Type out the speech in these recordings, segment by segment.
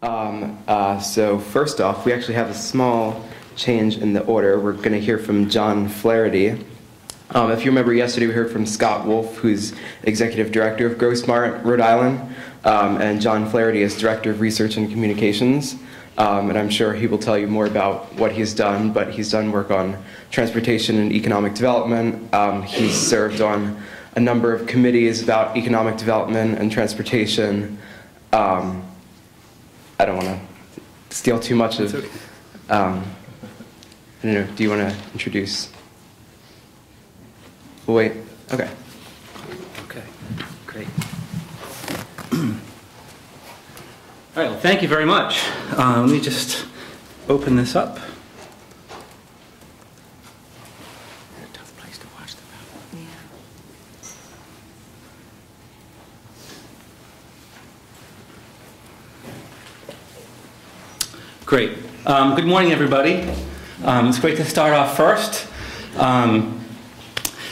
So first off, we actually have a small change in the order. We're going to hear from John Flaherty. If you remember yesterday, we heard from Scott Wolf, who's Executive Director of GrowSmart, Rhode Island, and John Flaherty is Director of Research and Communications. And I'm sure he will tell you more about what he's done, but he's done work on transportation and economic development. He's served on a number of committees about economic development and transportation. I don't want to steal too much of... I don't know, do you want to introduce? We'll wait. Okay. Okay, great. All right, well, thank you very much. Let me just open this up. A tough place to watch them out. Yeah. Great. Good morning, everybody. It's great to start off first.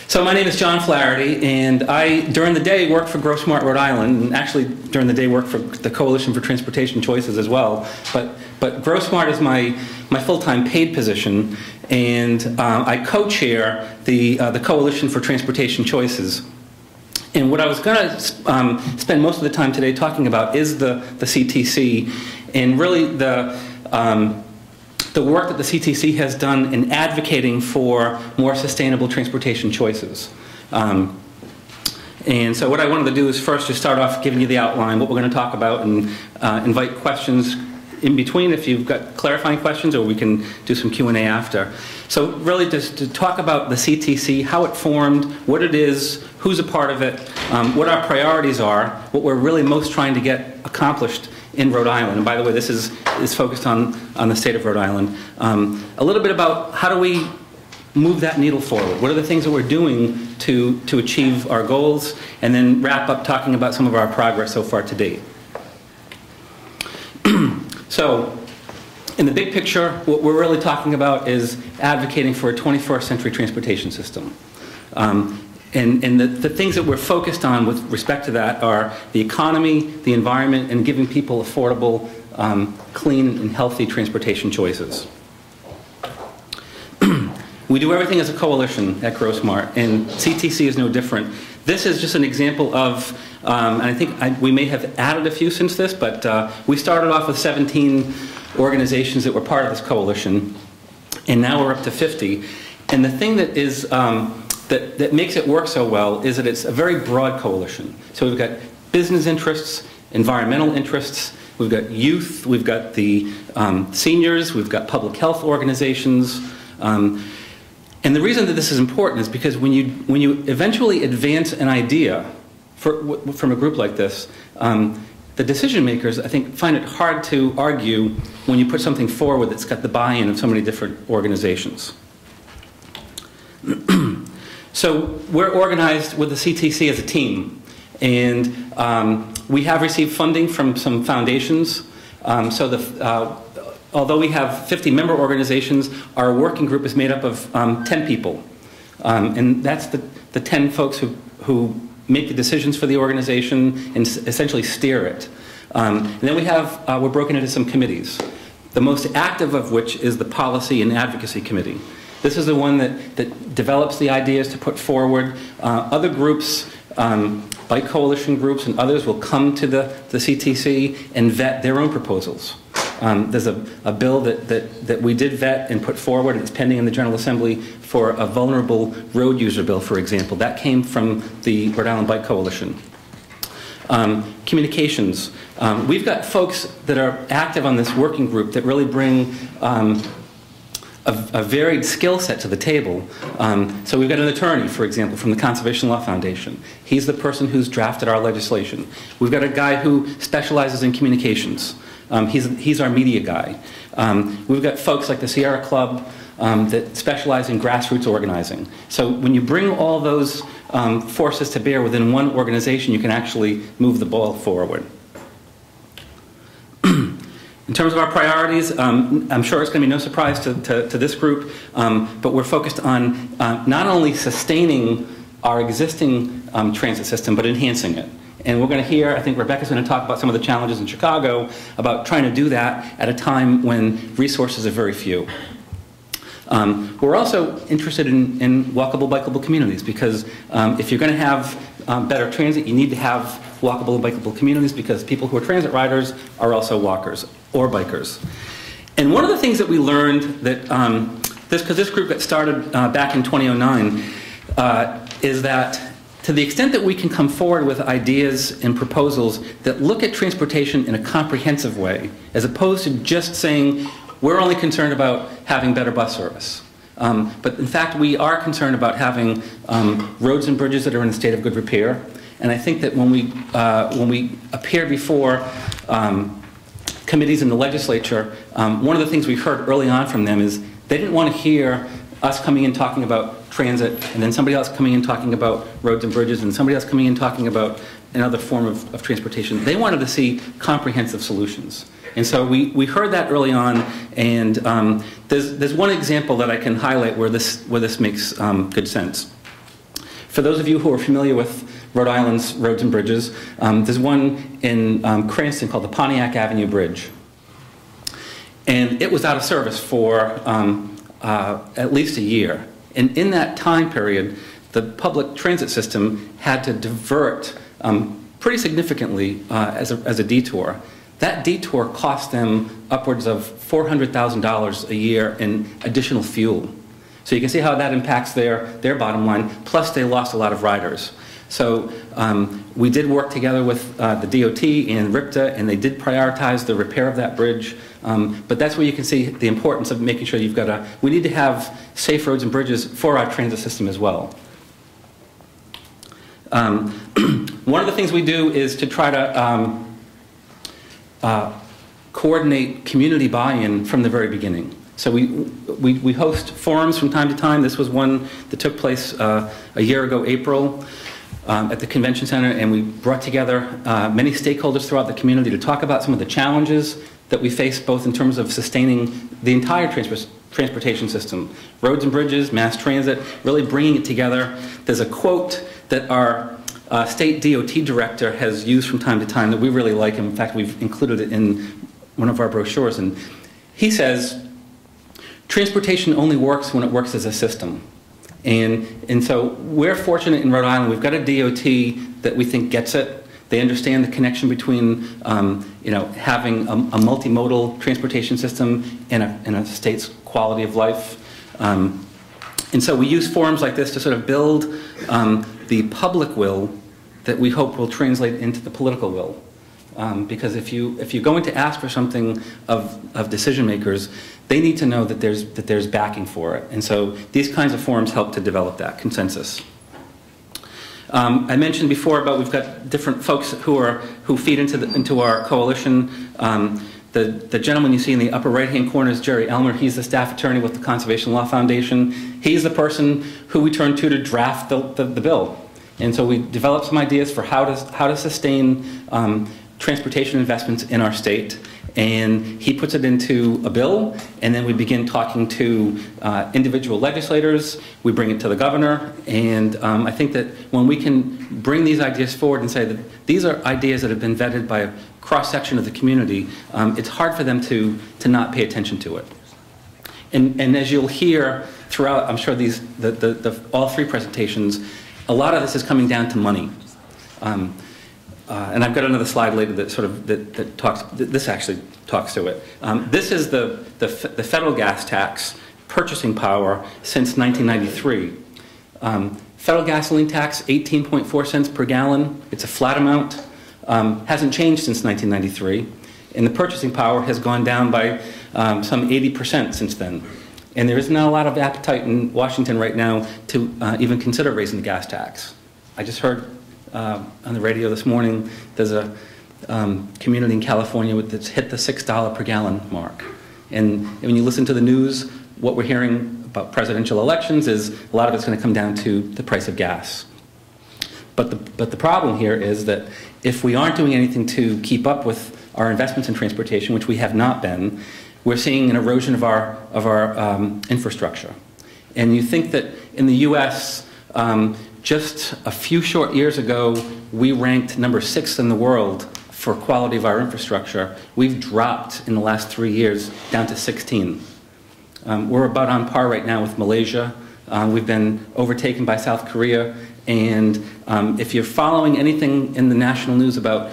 So my name is John Flaherty, and I, during the day, work for GrowSmart Rhode Island, and actually during the day work for the Coalition for Transportation Choices as well. But GrowSmart is my full-time paid position, and I co-chair the Coalition for Transportation Choices. And what I was going to spend most of the time today talking about is the CTC, and really the work that the CTC has done in advocating for more sustainable transportation choices. And so what I wanted to do is first just start off giving you the outline, what we're going to talk about, and invite questions in between if you've got clarifying questions, or we can do some Q&A after. So really just to talk about the CTC, how it formed, what it is, who's a part of it, what our priorities are, what we're really most trying to get accomplished in Rhode Island. And by the way, this is focused on the state of Rhode Island. A little bit about how do we move that needle forward? What are the things that we're doing to achieve our goals? And then wrap up talking about some of our progress so far to date. So, in the big picture, what we're really talking about is advocating for a 21st century transportation system. And the things that we're focused on with respect to that are the economy, the environment, and giving people affordable, clean, and healthy transportation choices. We do everything as a coalition at GrowSmart, and CTC is no different. This is just an example of, and I think we may have added a few since this, but we started off with 17 organizations that were part of this coalition, and now we're up to 50. And the thing that is that makes it work so well is that it's a very broad coalition. So we've got business interests, environmental interests, we've got youth, we've got the seniors, we've got public health organizations. And the reason that this is important is because when you eventually advance an idea from a group like this, the decision makers, I think, find it hard to argue when you put something forward that's got the buy-in of so many different organizations. So we're organized with the CTC as a team, and we have received funding from some foundations. Although we have 50 member organizations, our working group is made up of 10 people. And that's the 10 folks who make the decisions for the organization and essentially steer it. And then we're broken into some committees, the most active of which is the Policy and Advocacy Committee. This is the one that develops the ideas to put forward. Other groups, like coalition groups and others, will come to the CTC and vet their own proposals. There's a bill that we did vet and put forward, and it's pending in the General Assembly for a vulnerable road user bill, for example. That came from the Rhode Island Bike Coalition. Communications. We've got folks that are active on this working group that really bring a varied skill set to the table. So we've got an attorney, for example, from the Conservation Law Foundation. He's the person who's drafted our legislation. We've got a guy who specializes in communications. He's our media guy. We've got folks like the Sierra Club that specialize in grassroots organizing. So when you bring all those forces to bear within one organization, you can actually move the ball forward. In terms of our priorities, I'm sure it's going to be no surprise to this group, but we're focused on not only sustaining our existing transit system, but enhancing it. And we're going to hear, I think Rebekah's going to talk about some of the challenges in Chicago about trying to do that at a time when resources are very few. We're also interested in walkable, bikeable communities because if you're going to have better transit, you need to have walkable and bikeable communities because people who are transit riders are also walkers or bikers. And one of the things that we learned that, because this group got started back in 2009, is that to the extent that we can come forward with ideas and proposals that look at transportation in a comprehensive way, as opposed to just saying, we're only concerned about having better bus service. But in fact, we are concerned about having roads and bridges that are in a state of good repair. And I think that when we appear before committees in the legislature, one of the things we heard early on from them is they didn't want to hear us coming in talking about transit, and then somebody else coming in talking about roads and bridges, and somebody else coming in talking about another form of transportation. They wanted to see comprehensive solutions. And so we heard that early on, and there's one example that I can highlight where this makes good sense. For those of you who are familiar with Rhode Island's roads and bridges, there's one in Cranston called the Pontiac Avenue Bridge. And it was out of service for at least a year. And in that time period, the public transit system had to divert pretty significantly as a detour. That detour cost them upwards of $400,000 a year in additional fuel. So you can see how that impacts their bottom line, plus they lost a lot of riders. So we did work together with the DOT and RIPTA, and they did prioritize the repair of that bridge. But that's where you can see the importance of making sure we need to have safe roads and bridges for our transit system as well. One of the things we do is to try to coordinate community buy-in from the very beginning. So we host forums from time to time. This was one that took place a year ago, April, at the Convention Center, and we brought together many stakeholders throughout the community to talk about some of the challenges that we face both in terms of sustaining the entire transportation system, roads and bridges, mass transit, really bringing it together. There's a quote that our state DOT director has used from time to time that we really like. In fact, we've included it in one of our brochures. And he says, transportation only works when it works as a system. And so we're fortunate in Rhode Island. We've got a DOT that we think gets it. They understand the connection between having a multimodal transportation system and a state's quality of life. And so we use forums like this to sort of build the public will that we hope will translate into the political will. Because if you're going to ask for something of decision makers, they need to know that there's backing for it. And so these kinds of forums help to develop that consensus. I mentioned before about we've got different folks who feed into our coalition. The gentleman you see in the upper right-hand corner is Jerry Elmer. He's the staff attorney with the Conservation Law Foundation. He's the person who we turn to draft the bill. And so we developed some ideas for how to sustain transportation investments in our state. And he puts it into a bill, and then we begin talking to individual legislators. We bring it to the governor, and I think that when we can bring these ideas forward and say that these are ideas that have been vetted by a cross-section of the community, it's hard for them to not pay attention to it. And as you'll hear throughout, I'm sure all three presentations, a lot of this is coming down to money. And I've got another slide later that talks. This actually talks to it. This is the federal gas tax purchasing power since 1993. Federal gasoline tax, 18.4 cents per gallon. It's a flat amount. Hasn't changed since 1993, and the purchasing power has gone down by some 80% since then. And there is not a lot of appetite in Washington right now to even consider raising the gas tax. I just heard on the radio this morning, there's a community in California that's hit the $6 per gallon mark. And when you listen to the news, what we're hearing about presidential elections is a lot of it's going to come down to the price of gas. But the problem here is that if we aren't doing anything to keep up with our investments in transportation, which we have not been, we're seeing an erosion of our infrastructure. And you think that in the U.S., just a few short years ago, we ranked number 6 in the world for quality of our infrastructure. We've dropped in the last 3 years down to 16. We're about on par right now with Malaysia. We've been overtaken by South Korea. And if you're following anything in the national news about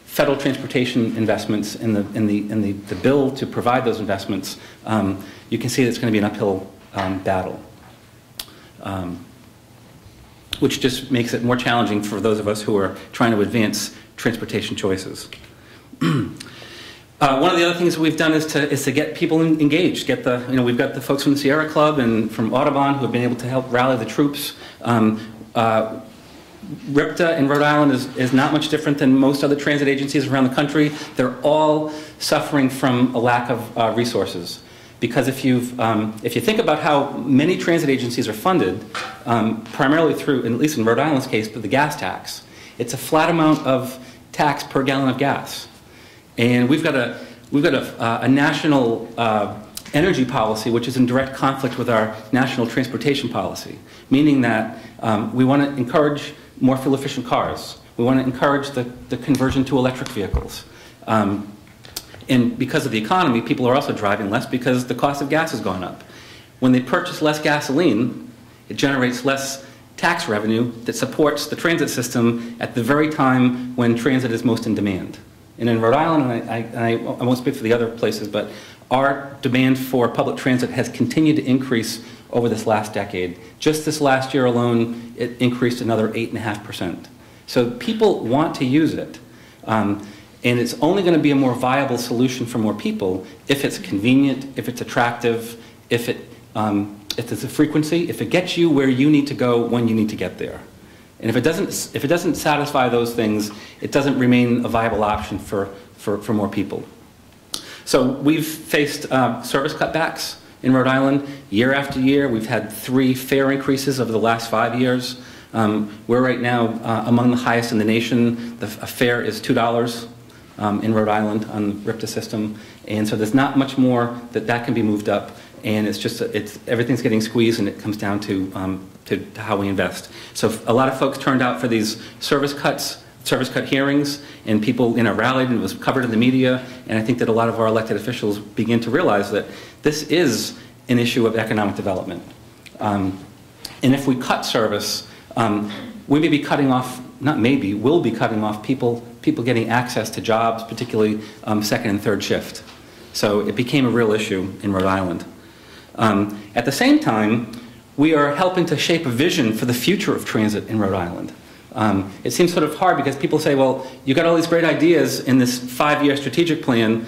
federal transportation investments in the bill to provide those investments, you can see that it's going to be an uphill battle, which just makes it more challenging for those of us who are trying to advance transportation choices. One of the other things that we've done is to get people engaged. We've got the folks from the Sierra Club and from Audubon who have been able to help rally the troops. RIPTA in Rhode Island is not much different than most other transit agencies around the country. They're all suffering from a lack of resources. Because if you think about how many transit agencies are funded, primarily through, at least in Rhode Island's case, the gas tax, it's a flat amount of tax per gallon of gas. And we've got a national energy policy which is in direct conflict with our national transportation policy, meaning that we want to encourage more fuel-efficient cars. We want to encourage the conversion to electric vehicles. And because of the economy, people are also driving less because the cost of gas has gone up. When they purchase less gasoline, it generates less tax revenue that supports the transit system at the very time when transit is most in demand. And in Rhode Island, and I won't speak for the other places, but our demand for public transit has continued to increase over this last decade. Just this last year alone, it increased another 8.5%. So people want to use it. And it's only going to be a more viable solution for more people if it's convenient, if it's attractive, if there's a frequency, if it gets you where you need to go when you need to get there. And if it doesn't satisfy those things, it doesn't remain a viable option for more people. So we've faced service cutbacks in Rhode Island year after year. We've had 3 fare increases over the last 5 years. We're right now among the highest in the nation. A fare is $2 in Rhode Island on the RIPTA system. And so there's not much more that can be moved up. And everything's getting squeezed, and it comes down to how we invest. So a lot of folks turned out for these service cut hearings, and people rallied, and it was covered in the media. And I think that a lot of our elected officials begin to realize that this is an issue of economic development. And if we cut service, we may be cutting off, not maybe, will be cutting off people getting access to jobs, particularly second and third shift. So it became a real issue in Rhode Island. At the same time, we are helping to shape a vision for the future of transit in Rhode Island. It seems sort of hard because people say, well, you got all these great ideas in this 5-year strategic plan,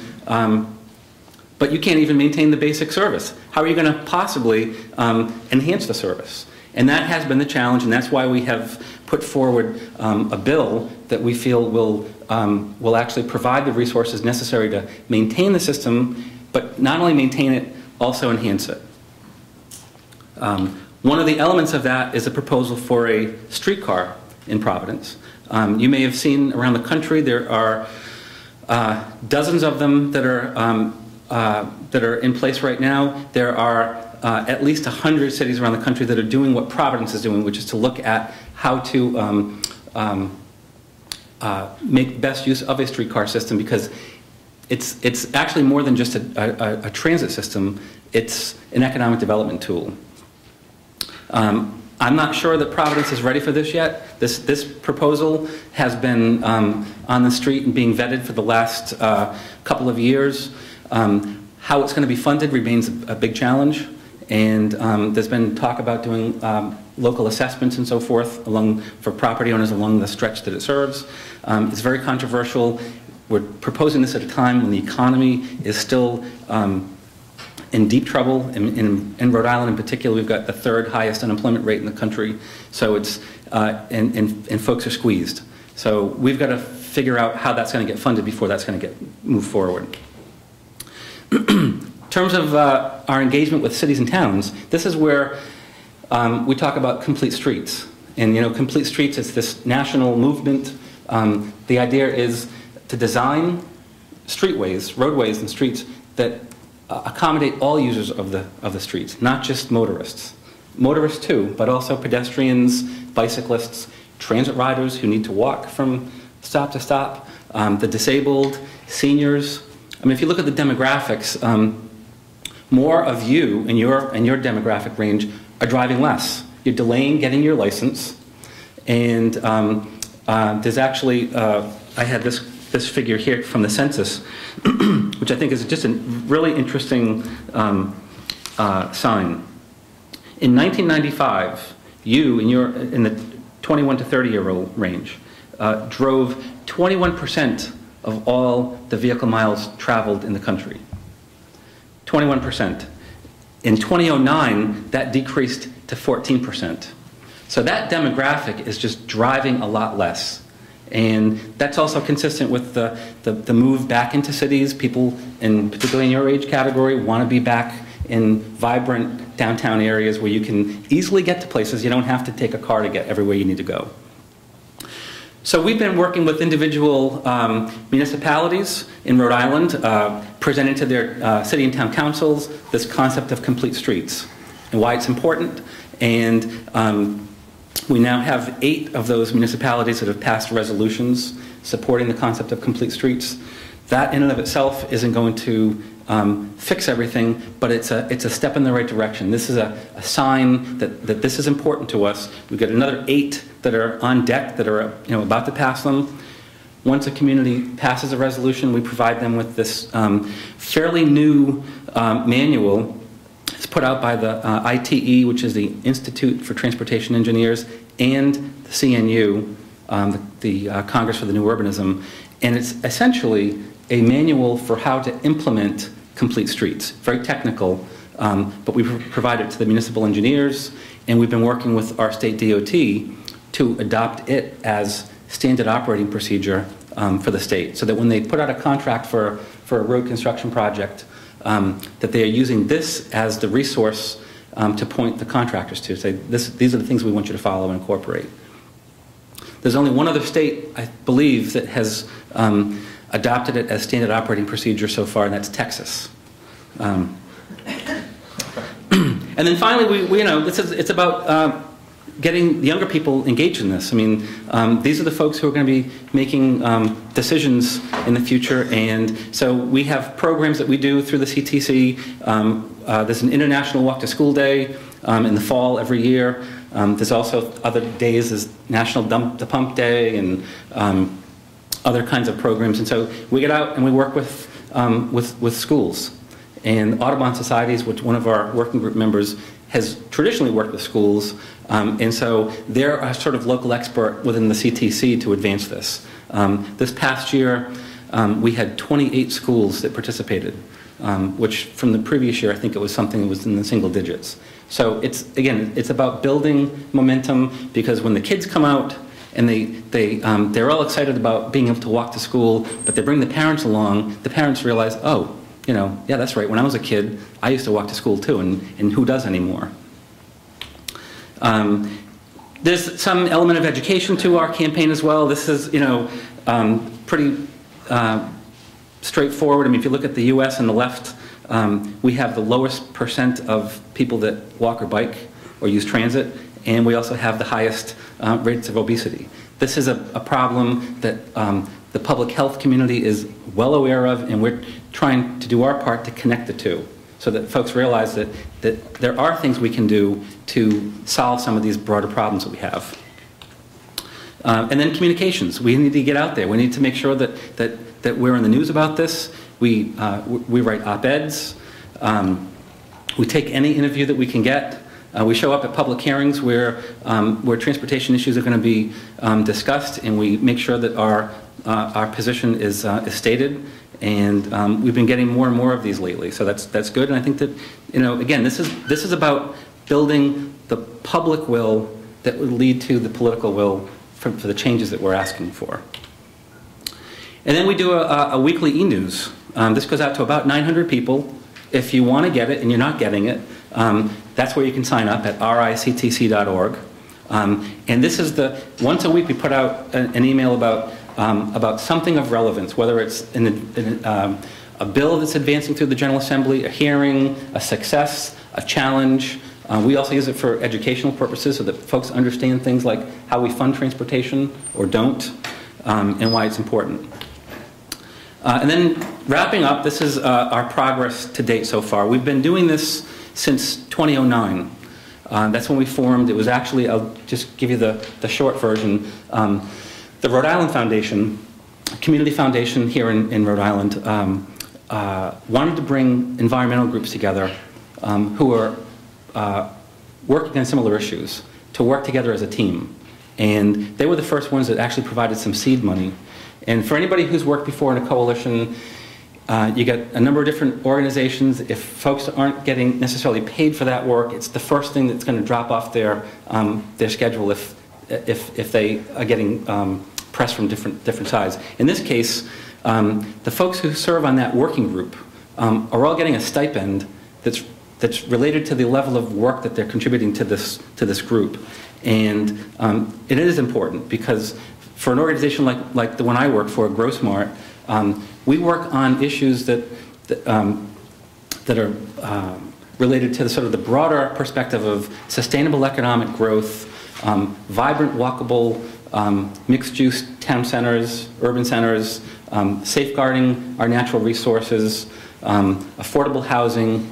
but you can't even maintain the basic service. How are you going to possibly enhance the service? And that has been the challenge, and that's why we have put forward a bill that we feel will actually provide the resources necessary to maintain the system, but not only maintain it, also enhance it. One of the elements of that is a proposal for a streetcar in Providence. You may have seen around the country there are dozens of them that are in place right now. There are at least 100 cities around the country that are doing what Providence is doing, which is to look at how to make best use of a streetcar system, because it's actually more than just a transit system. It's an economic development tool. I'm not sure that Providence is ready for this yet. This proposal has been on the street and being vetted for the last couple of years. How it's going to be funded remains a big challenge, and there's been talk about doing local assessments and so forth for property owners along the stretch that it serves. It's very controversial. We're proposing this at a time when the economy is still in deep trouble. In Rhode Island in particular, we've got the 3rd highest unemployment rate in the country. So it's, and folks are squeezed. So we've got to figure out how that's going to get funded before that's going to get moved forward. In terms of our engagement with cities and towns, this is where we talk about complete streets. And complete streets is this national movement. The idea is to design streetways, roadways and streets that accommodate all users of the streets, not just motorists. motorists too, but also pedestrians, bicyclists, transit riders who need to walk from stop to stop, the disabled, seniors. I mean, if you look at the demographics, more of you in your demographic range are driving less. You're delaying getting your license, and there's actually, I had this figure here from the census, which I think is just a really interesting sign. In 1995, you in the 21 to 30-year-old range drove 21% of all the vehicle miles traveled in the country. 21%. In 2009, that decreased to 14%. So that demographic is just driving a lot less. And that's also consistent with the move back into cities. People, particularly in your age category, want to be back in vibrant downtown areas where you can easily get to places. You don't have to take a car to get everywhere you need to go. So we've been working with individual municipalities in Rhode Island, presenting to their city and town councils this concept of complete streets and why it's important. And we now have 8 of those municipalities that have passed resolutions supporting the concept of complete streets. That in and of itself isn't going to fix everything, but it's a step in the right direction. This is a sign that this is important to us. We've got another 8 that are on deck that are about to pass them. Once a community passes a resolution, we provide them with this fairly new manual. It's put out by the ITE, which is the Institute for Transportation Engineers, and the CNU, the Congress for the New Urbanism, and it's essentially a manual for how to implement complete streets. Very technical, but we provide it to the municipal engineers, and we've been working with our state DOT to adopt it as standard operating procedure for the state, so that when they put out a contract for a road construction project, that they are using this as the resource to point the contractors to, say, these are the things we want you to follow and incorporate. There's only one other state, I believe, that has adopted it as standard operating procedure so far, and that's Texas. And then finally, it's about getting the younger people engaged in this. I mean, these are the folks who are going to be making decisions in the future, and so we have programs that we do through the CTC. There's an International Walk to School Day in the fall every year. There's also other days, there's National Dump the Pump Day and other kinds of programs. And so we get out and we work with schools. And Audubon Societies, which one of our working group members has traditionally worked with schools, and so they're a sort of local expert within the CTC to advance this. This past year, we had 28 schools that participated, which from the previous year, I think it was something that was in the single digits. So it's about building momentum, because when the kids come out and they're all excited about being able to walk to school, but they bring the parents along, the parents realize, oh, yeah, that's right, when I was a kid, I used to walk to school too, and who does anymore? There's some element of education to our campaign as well. This is, pretty straightforward. I mean, if you look at the US on the left, we have the lowest % of people that walk or bike or use transit, and we also have the highest rates of obesity. This is a problem that the public health community is well aware of, and we're trying to do our part to connect the two, so that folks realize that there are things we can do to solve some of these broader problems that we have. And then communications. We need to get out there. We need to make sure that we're in the news about this. We write op-eds. We take any interview that we can get. We show up at public hearings where transportation issues are going to be discussed, and we make sure that our position is stated. And we've been getting more and more of these lately, so that's good. And I think that, again, this is about building the public will that would lead to the political will for the changes that we're asking for. And then we do a weekly e-news. This goes out to about 900 people. If you want to get it and you're not getting it, that's where you can sign up at rictc.org. And this is once a week we put out an email about something of relevance, whether it's a bill that's advancing through the General Assembly, a hearing, a success, a challenge, We also use it for educational purposes so that folks understand things like how we fund transportation or don't, and why it's important. And then wrapping up, this is our progress to date so far. We've been doing this since 2009. That's when we formed. It was actually, I'll just give you the short version. The Rhode Island Foundation, community foundation here in Rhode Island, wanted to bring environmental groups together who are working on similar issues to work together as a team. And they were the first ones that actually provided some seed money. And for anybody who's worked before in a coalition, you get a number of different organizations. If folks aren't getting necessarily paid for that work, it's the first thing that's going to drop off their schedule if they are getting pressed from different sides. In this case, the folks who serve on that working group are all getting a stipend that's related to the level of work that they're contributing to this group. And it is important because for an organization like the one I work for, GrowSmart, we work on issues that are related to the broader perspective of sustainable economic growth, vibrant, walkable, mixed-use town centers, urban centers, safeguarding our natural resources, affordable housing.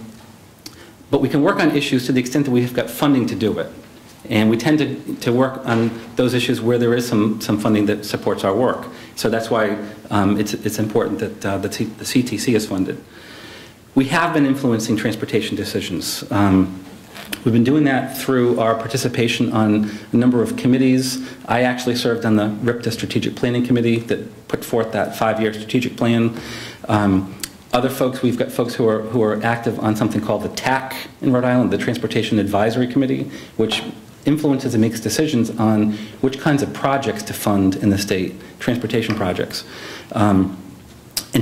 But we can work on issues to the extent that we've got funding to do it. And we tend to work on those issues where there is some funding that supports our work. So that's why it's important that the CTC is funded. We have been influencing transportation decisions. We've been doing that through our participation on a number of committees. I actually served on the RIPTA Strategic Planning Committee that put forth that 5-year strategic plan. Other folks, we've got folks who are active on something called the TAC in Rhode Island, the Transportation Advisory Committee, which influences and makes decisions on which kinds of projects to fund in the state, transportation projects. And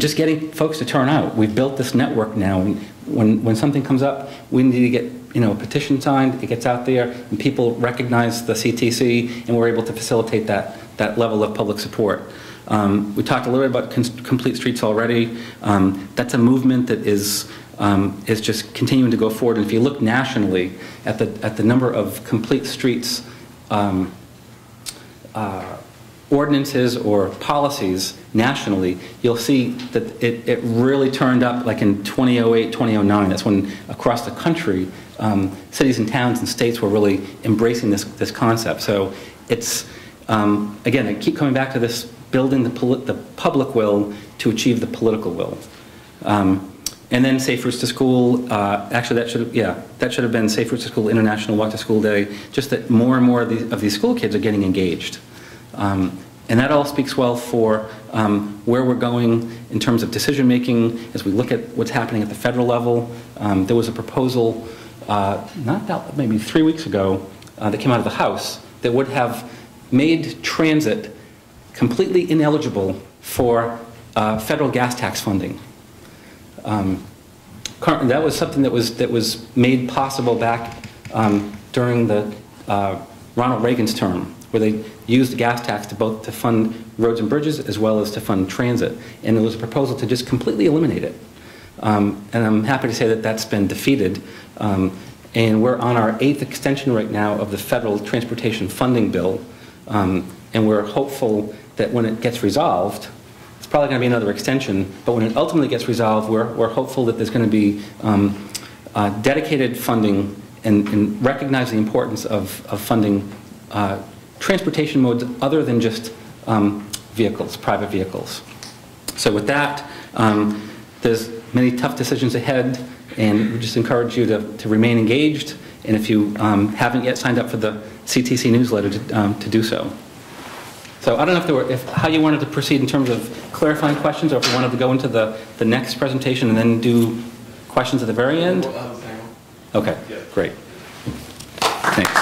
just getting folks to turn out. We've built this network now. When something comes up, we need to get a petition signed, it gets out there, and people recognize the CTC, and we're able to facilitate that level of public support. We talked a little bit about complete streets already. That's a movement that is just continuing to go forward. And if you look nationally at the number of complete streets ordinances or policies nationally, you'll see that it really turned up like in 2008, 2009. That's when across the country, cities and towns and states were really embracing this concept. So it's, again, I keep coming back to this, building the public will to achieve the political will. And then Safe Routes to School, actually that should have been Safe Routes to School International Walk to School Day, just that more and more of these school kids are getting engaged. And that all speaks well for where we're going in terms of decision making as we look at what's happening at the federal level. There was a proposal maybe 3 weeks ago that came out of the House that would have made transit completely ineligible for federal gas tax funding. That was something that was made possible back during the Ronald Reagan's term, where they used the gas tax to fund roads and bridges as well as to fund transit. And there was a proposal to just completely eliminate it. And I'm happy to say that that's been defeated. And we're on our 8th extension right now of the federal transportation funding bill. And we're hopeful that when it gets resolved, it's probably going to be another extension, but when it ultimately gets resolved, we're hopeful that there's going to be dedicated funding and recognize the importance of funding transportation modes other than just vehicles, private vehicles. So with that, there's many tough decisions ahead, and we just encourage you to remain engaged, and if you haven't yet signed up for the CTC newsletter, to do so. So I don't know how you wanted to proceed in terms of clarifying questions, or if you wanted to go into the next presentation and then do questions at the very end. Okay, great. Thanks.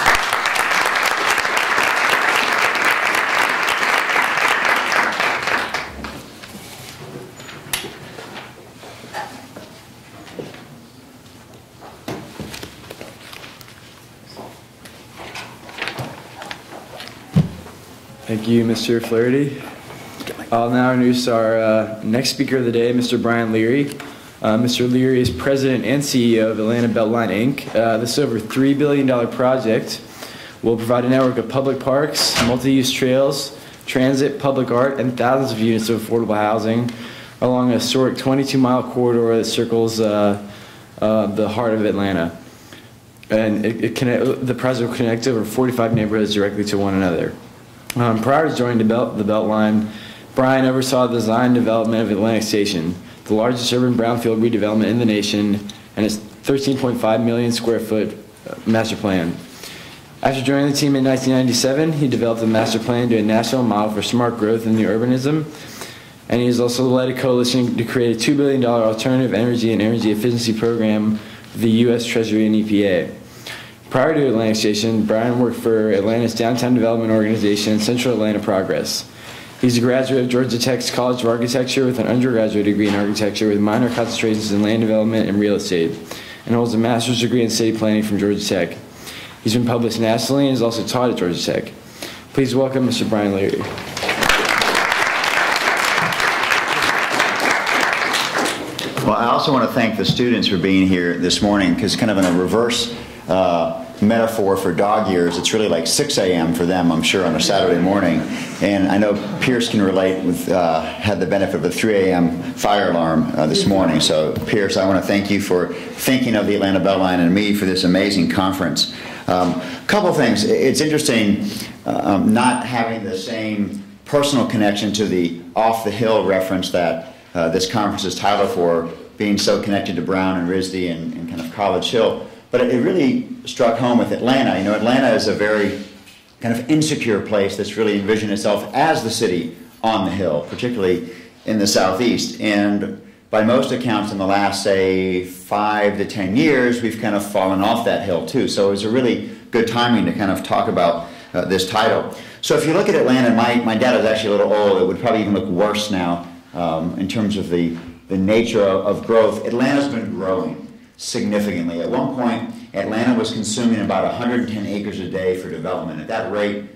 Thank you, Mr. Flaherty. I'll now introduce our next speaker of the day, Mr. Brian Leary. Mr. Leary is President and CEO of Atlanta Beltline, Inc. This over $3 billion project will provide a network of public parks, multi-use trails, transit, public art, and thousands of units of affordable housing along a historic 22-mile corridor that circles the heart of Atlanta. And the project will connect over 45 neighborhoods directly to one another. Prior to joining the Beltline, Brian oversaw the design and development of Atlantic Station, the largest urban brownfield redevelopment in the nation, and its 13.5 million square foot master plan. After joining the team in 1997, he developed a master plan to a national model for smart growth in the urbanism, and he has also led a coalition to create a $2 billion alternative energy and energy efficiency program for the U.S. Treasury and EPA. Prior to Atlantic Station, Brian worked for Atlanta's downtown development organization, Central Atlanta Progress. He's a graduate of Georgia Tech's College of Architecture with an undergraduate degree in architecture with minor concentrations in land development and real estate, and holds a master's degree in city planning from Georgia Tech. He's been published nationally and is also taught at Georgia Tech. Please welcome Mr. Brian Leary. Well, I also want to thank the students for being here this morning, because kind of in a reverse metaphor for dog years, it's really like 6 a.m. for them, I'm sure, on a Saturday morning. And I know Pierce can relate with, had the benefit of a 3 a.m. fire alarm this morning. So Pierce, I want to thank you for thinking of the Atlanta Beltline and me for this amazing conference. Couple things. It's interesting not having the same personal connection to the off the hill reference that this conference is titled for, being so connected to Brown and RISD and kind of College Hill. But it really struck home with Atlanta. You know, Atlanta is a very kind of insecure place that's really envisioned itself as the city on the hill, particularly in the southeast. And by most accounts in the last, say, 5 to 10 years, we've kind of fallen off that hill too. So it was a really good timing to kind of talk about this title. So if you look at Atlanta, my dad is actually a little old. It would probably even look worse now in terms of the nature of growth. Atlanta's been growing significantly. At one point, Atlanta was consuming about 110 acres a day for development. At that rate,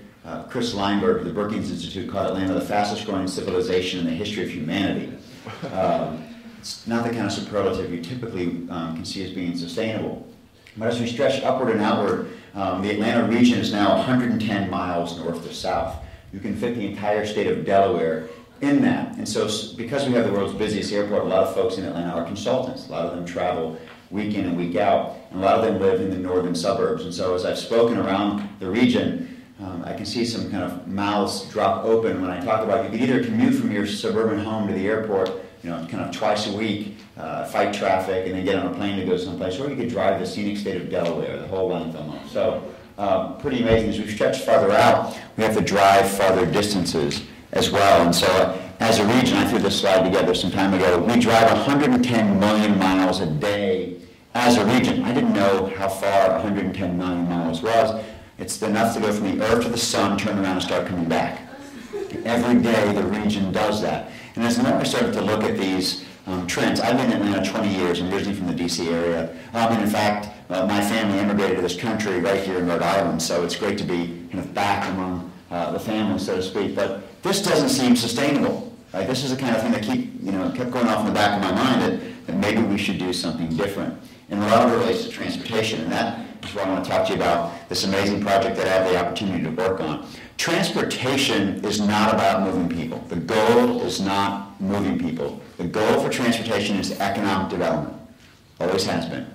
Chris Leinberg of the Brookings Institute called Atlanta the fastest growing civilization in the history of humanity. It's not the kind of superlative you typically can see as being sustainable. But as we stretch upward and outward, the Atlanta region is now 110 miles north to south. You can fit the entire state of Delaware in that. And so because we have the world's busiest airport, a lot of folks in Atlanta are consultants. A lot of them travel week in and week out, and a lot of them live in the northern suburbs. And so as I've spoken around the region, I can see some kind of mouths drop open when I talk about you could either commute from your suburban home to the airport, you know, kind of twice a week, fight traffic, and then get on a plane to go someplace, or you could drive the scenic state of Delaware, the whole length almost. So pretty amazing. As we stretch farther out, we have to drive farther distances as well. And so as a region, I threw this slide together some time ago, we drive 110 million miles a day as a region. I didn't know how far 110 million miles was. It's enough to go from the Earth to the sun, turn around and start coming back. Every day the region does that. And as more I started to look at these trends, I've been in Atlanta 20 years, I'm originally from the DC area. And in fact, my family immigrated to this country right here in Rhode Island, so it's great to be kind of back among the family, so to speak. But this doesn't seem sustainable. Right? This is the kind of thing that kept going off in the back of my mind that maybe we should do something different. And a lot of it relates to transportation, and that is what I want to talk to you about, this amazing project that I have the opportunity to work on. Transportation is not about moving people. The goal is not moving people. The goal for transportation is economic development. Always has been.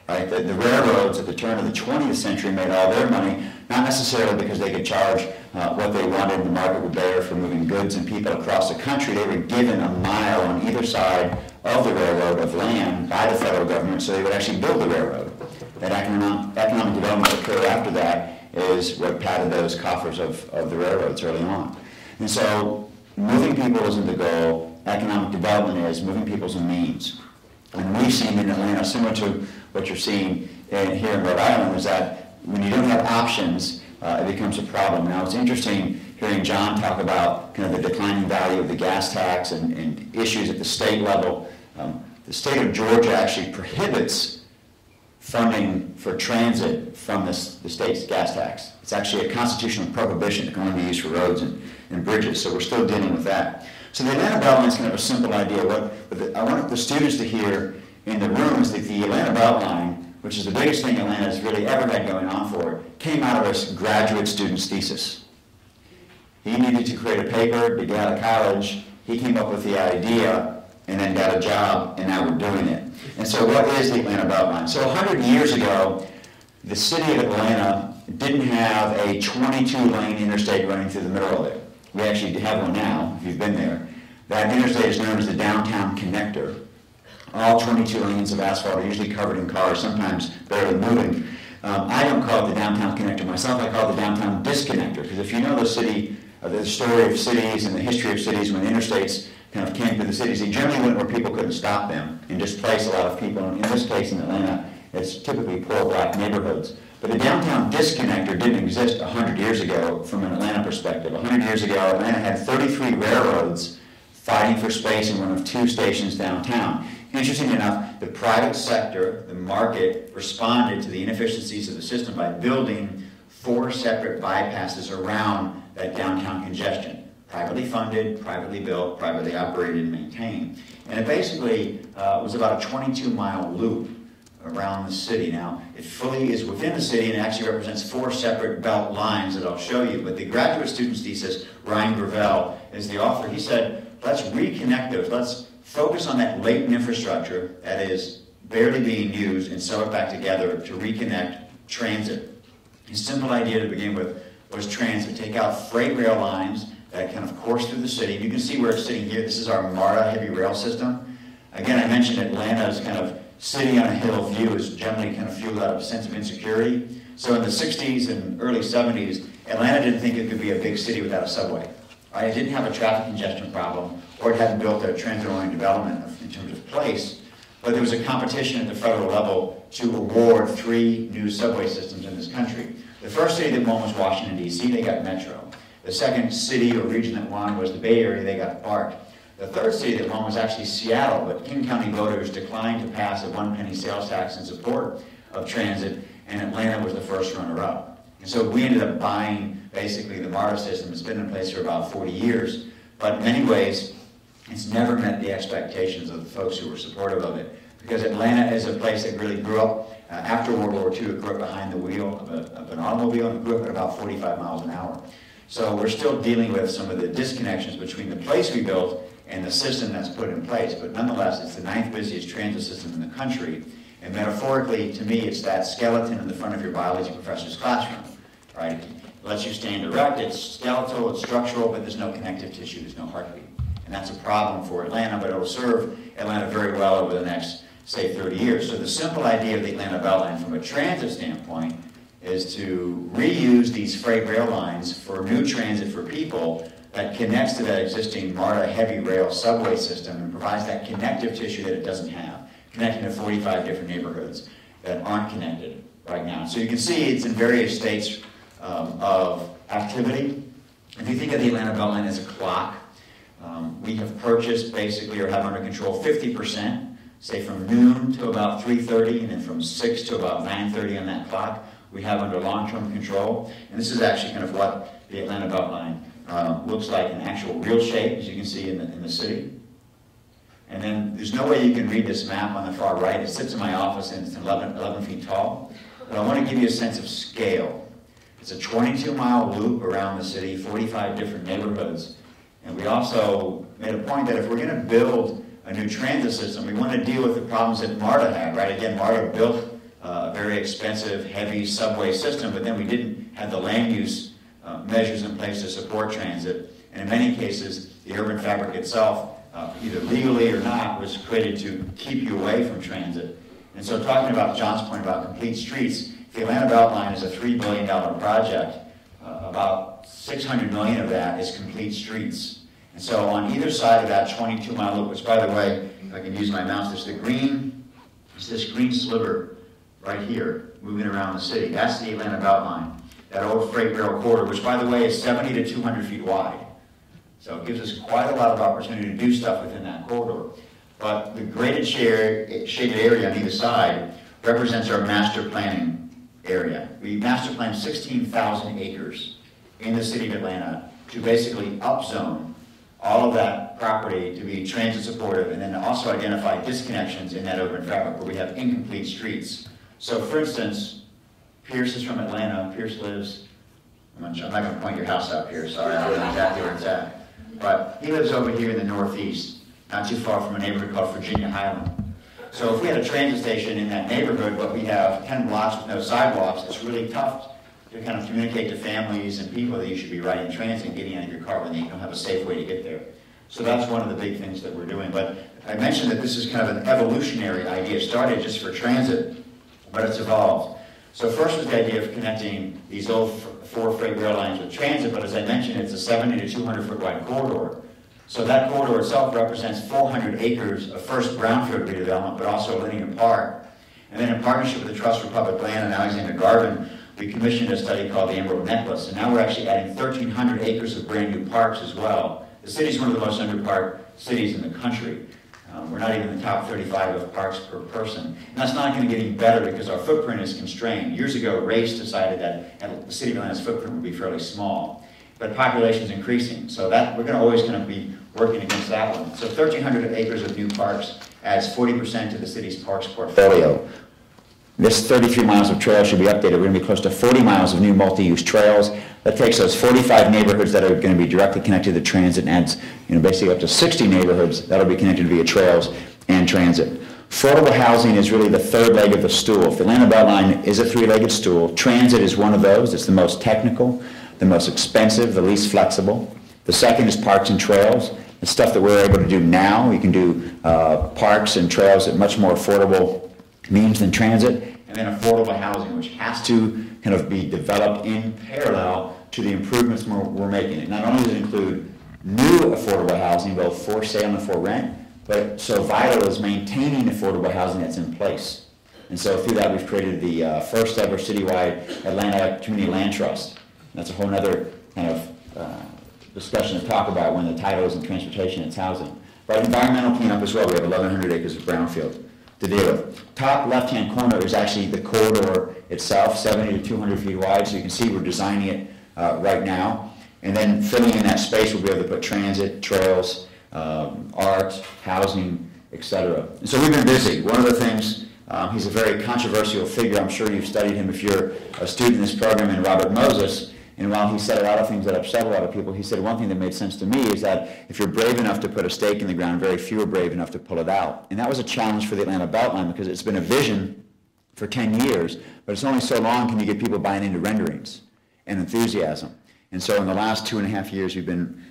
Right? The railroads at the turn of the 20th century made all their money, not necessarily because they could charge what they wanted and the market would bear for moving goods and people across the country. They were given a mile on either side of the railroad of land by the federal government, so they would actually build the railroad. That economic development that occurred after that is what padded those coffers of the railroads early on. And so moving people isn't the goal. Economic development is. Moving people is a means. And we've seen in Atlanta, similar to what you're seeing here in Rhode Island, is that when you don't have options, it becomes a problem. Now, it's interesting hearing John talk about kind of the declining value of the gas tax and issues at the state level. The state of Georgia actually prohibits funding for transit from the state's gas tax. It's actually a constitutional prohibition. It can only be used for roads and bridges, so we're still dealing with that. So the Atlanta Beltline is kind of a simple idea. I want the students to hear in the room is that the Atlanta Beltline, which is the biggest thing Atlanta has really ever had going on for it, came out of a graduate student's thesis. He needed to create a paper to get out of college. He came up with the idea and then got a job, and now we're doing it. And so what is the Atlanta Beltline? So 100 years ago, the city of Atlanta didn't have a 22-lane interstate running through the middle of it. We actually have one now, if you've been there. That interstate is known as the Downtown Connector. All 22 lanes of asphalt are usually covered in cars, sometimes barely moving. I don't call it the Downtown Connector myself, I call it the Downtown Disconnector, because if you know the city, the story of cities and the history of cities when the interstates kind of came through the cities, they generally went where people couldn't stop them and displace a lot of people. In this case in Atlanta, it's typically poor black neighborhoods. But the Downtown Disconnector didn't exist 100 years ago from an Atlanta perspective. 100 years ago, Atlanta had 33 railroads fighting for space in one of 2 stations downtown. Interesting enough, the private sector, the market, responded to the inefficiencies of the system by building 4 separate bypasses around that downtown congestion. Privately funded, privately built, privately operated and maintained. And it basically was about a 22-mile loop around the city. Now, it fully is within the city and actually represents 4 separate belt lines that I'll show you. But the graduate student's thesis, Ryan Gravel is the author. He said, let's reconnect those. Let's focus on that latent infrastructure that is barely being used and sew it back together to reconnect transit. His simple idea to begin with was transit. Take out freight rail lines that kind of course through the city. You can see where it's sitting here. This is our MARTA heavy rail system. Again, I mentioned Atlanta's kind of city on a hill view is generally kind of fueled out of a sense of insecurity. So in the 60s and early 70s, Atlanta didn't think it could be a big city without a subway. Right? It didn't have a traffic congestion problem, or it hadn't built a transit-oriented development in terms of place. But there was a competition at the federal level to award 3 new subway systems in this country. The first city that won was Washington, D.C. They got Metro. The second city or region that won was the Bay Area. They got BART. The third city that won was actually Seattle, but King County voters declined to pass a 1-penny sales tax in support of transit, and Atlanta was the first runner-up. And so we ended up buying basically the MARTA system. It's been in place for about 40 years, but in many ways, it's never met the expectations of the folks who were supportive of it, because Atlanta is a place that really grew up after World War II. It grew up behind the wheel of an automobile, and it grew up at about 45 miles an hour. So we're still dealing with some of the disconnections between the place we built and the system that's put in place. But nonetheless, it's the 9th busiest transit system in the country. And metaphorically, to me, it's that skeleton in the front of your biology professor's classroom. Right? It lets you stand erect. It's skeletal, it's structural, but there's no connective tissue, there's no heartbeat. And that's a problem for Atlanta, but it will serve Atlanta very well over the next, say, 30 years. So the simple idea of the Atlanta Beltline from a transit standpoint is to reuse these freight rail lines for new transit for people that connects to that existing MARTA heavy rail subway system and provides that connective tissue that it doesn't have, connecting to 45 different neighborhoods that aren't connected right now. So you can see it's in various states of activity. If you think of the Atlanta Beltline as a clock, we have purchased basically or have under control 50%, say from noon to about 3:30, and then from 6 to about 9:30 on that clock, we have under long-term control. And this is actually kind of what the Atlanta Beltline looks like in actual real shape, as you can see in the city. And then there's no way you can read this map on the far right. It sits in my office and it's 11 feet tall. But I want to give you a sense of scale. It's a 22-mile loop around the city, 45 different neighborhoods. And we also made a point that if we're going to build a new transit system, we want to deal with the problems that MARTA had, right? Again, MARTA built a very expensive, heavy subway system, but then we didn't have the land use measures in place to support transit. And in many cases, the urban fabric itself, either legally or not, was created to keep you away from transit. And so talking about John's point about complete streets, the Atlanta Beltline is a $3 billion project. About $600 million of that is complete streets. And so on either side of that 22-mile loop, which, by the way, if I can use my mouse, there's this green sliver right here moving around the city. That's the Atlanta Beltline, that old freight rail corridor, which, by the way, is 70 to 200 feet wide. So it gives us quite a lot of opportunity to do stuff within that corridor. But the graded shaded area on either side represents our master planning area. We master planned 16,000 acres in the city of Atlanta to basically upzone all of that property to be transit supportive, and then also identify disconnections in that urban fabric where we have incomplete streets. So for instance, Pierce is from Atlanta. Pierce lives, I'm not going to point your house out, Pierce, sorry, I don't know exactly where it's at. But he lives over here in the northeast, not too far from a neighborhood called Virginia Highland. So if we had a transit station in that neighborhood, but we have 10 blocks with no sidewalks, it's really tough to kind of communicate to families and people that you should be riding transit and getting out of your car when you don't have a safe way to get there. So that's one of the big things that we're doing. But I mentioned that this is kind of an evolutionary idea. It started just for transit, but it's evolved. So first was the idea of connecting these old 4 freight rail lines with transit, but as I mentioned, it's a 70 to 200 foot wide corridor. So that corridor itself represents 400 acres of first brownfield redevelopment, but also a linear park. And then in partnership with the Trust for Public Land and Alexander Garvin, we commissioned a study called the Emerald Necklace, and now we're actually adding 1,300 acres of brand new parks as well. The city's one of the most underparked cities in the country. We're not even in the top 35 of parks per person. And that's not going to get any better because our footprint is constrained. Years ago, Race decided that the city of Atlanta's footprint would be fairly small. But population is increasing, so that we're always going to be working against that one. So 1,300 acres of new parks adds 40% to the city's parks portfolio. This 33 miles of trails should be updated. We're going to be close to 40 miles of new multi-use trails. That takes us 45 neighborhoods that are going to be directly connected to transit and adds, basically up to 60 neighborhoods that will be connected via trails and transit. Affordable housing is really the third leg of the stool. If the Atlanta Beltline is a three-legged stool, transit is one of those. It's the most technical, the most expensive, the least flexible. The second is parks and trails. The stuff that we're able to do now. We can do parks and trails at much more affordable means than transit. And then affordable housing, which has to kind of be developed in parallel to the improvements we're making. It not only does it include new affordable housing, both for sale and for rent, but so vital is maintaining affordable housing that's in place. And so through that, we've created the first ever citywide Atlanta Community Land Trust. That's a whole other kind of discussion to talk about when the title isn't transportation, it's housing. But environmental cleanup as well, we have 1,100 acres of brownfield to deal with. Top left-hand corner is actually the corridor itself, 70 to 200 feet wide, so you can see we're designing it right now. And then filling in that space, we'll be able to put transit, trails, art, housing, etc. And so we've been busy. One of the things, he's a very controversial figure. I'm sure you've studied him if you're a student in this program, and Robert Moses. And while he said a lot of things that upset a lot of people, he said one thing that made sense to me is that if you're brave enough to put a stake in the ground, very few are brave enough to pull it out. And that was a challenge for the Atlanta Beltline because it's been a vision for 10 years, but it's only so long can you get people buying into renderings and enthusiasm. And so in the last 2.5 years, we've been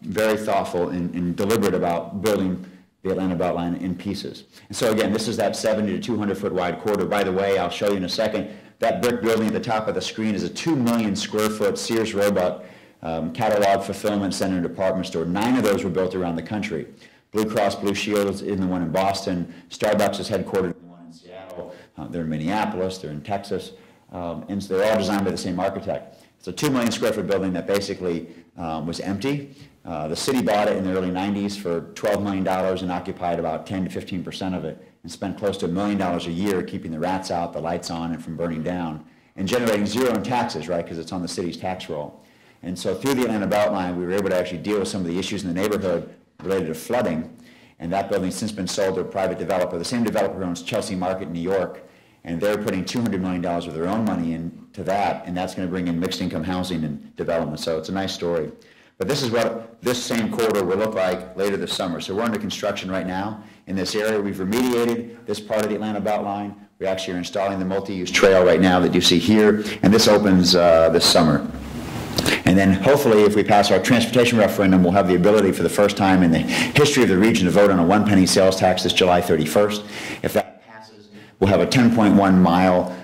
very thoughtful and deliberate about building the Atlanta Beltline in pieces. And so again, this is that 70 to 200 foot wide corridor. By the way, I'll show you in a second, that brick building at the top of the screen is a 2 million square foot Sears Roebuck catalog fulfillment center and department store. 9 of those were built around the country. Blue Cross Blue Shield is in the one in Boston. Starbucks is headquartered in the one in Seattle. They're in Minneapolis, they're in Texas. And so they're all designed by the same architect. It's a 2 million square foot building that basically was empty. The city bought it in the early 90s for $12 million and occupied about 10 to 15% of it and spent close to $1 million a year keeping the rats out, the lights on, and from burning down, and generating zero in taxes, right, because it's on the city's tax roll. And so through the Atlanta Beltline, we were able to actually deal with some of the issues in the neighborhood related to flooding, and that building's since been sold to a private developer. The same developer owns Chelsea Market in New York, and they're putting $200 million of their own money into that, and that's going to bring in mixed income housing and development. So it's a nice story. But this is what this same corridor will look like later this summer. So we're under construction right now in this area. We've remediated this part of the Atlanta Beltline. We actually are installing the multi-use trail right now that you see here, and this opens this summer. And then hopefully if we pass our transportation referendum, we'll have the ability for the first time in the history of the region to vote on a 1 penny sales tax this July 31st. If that passes, we'll have a 10.1 mile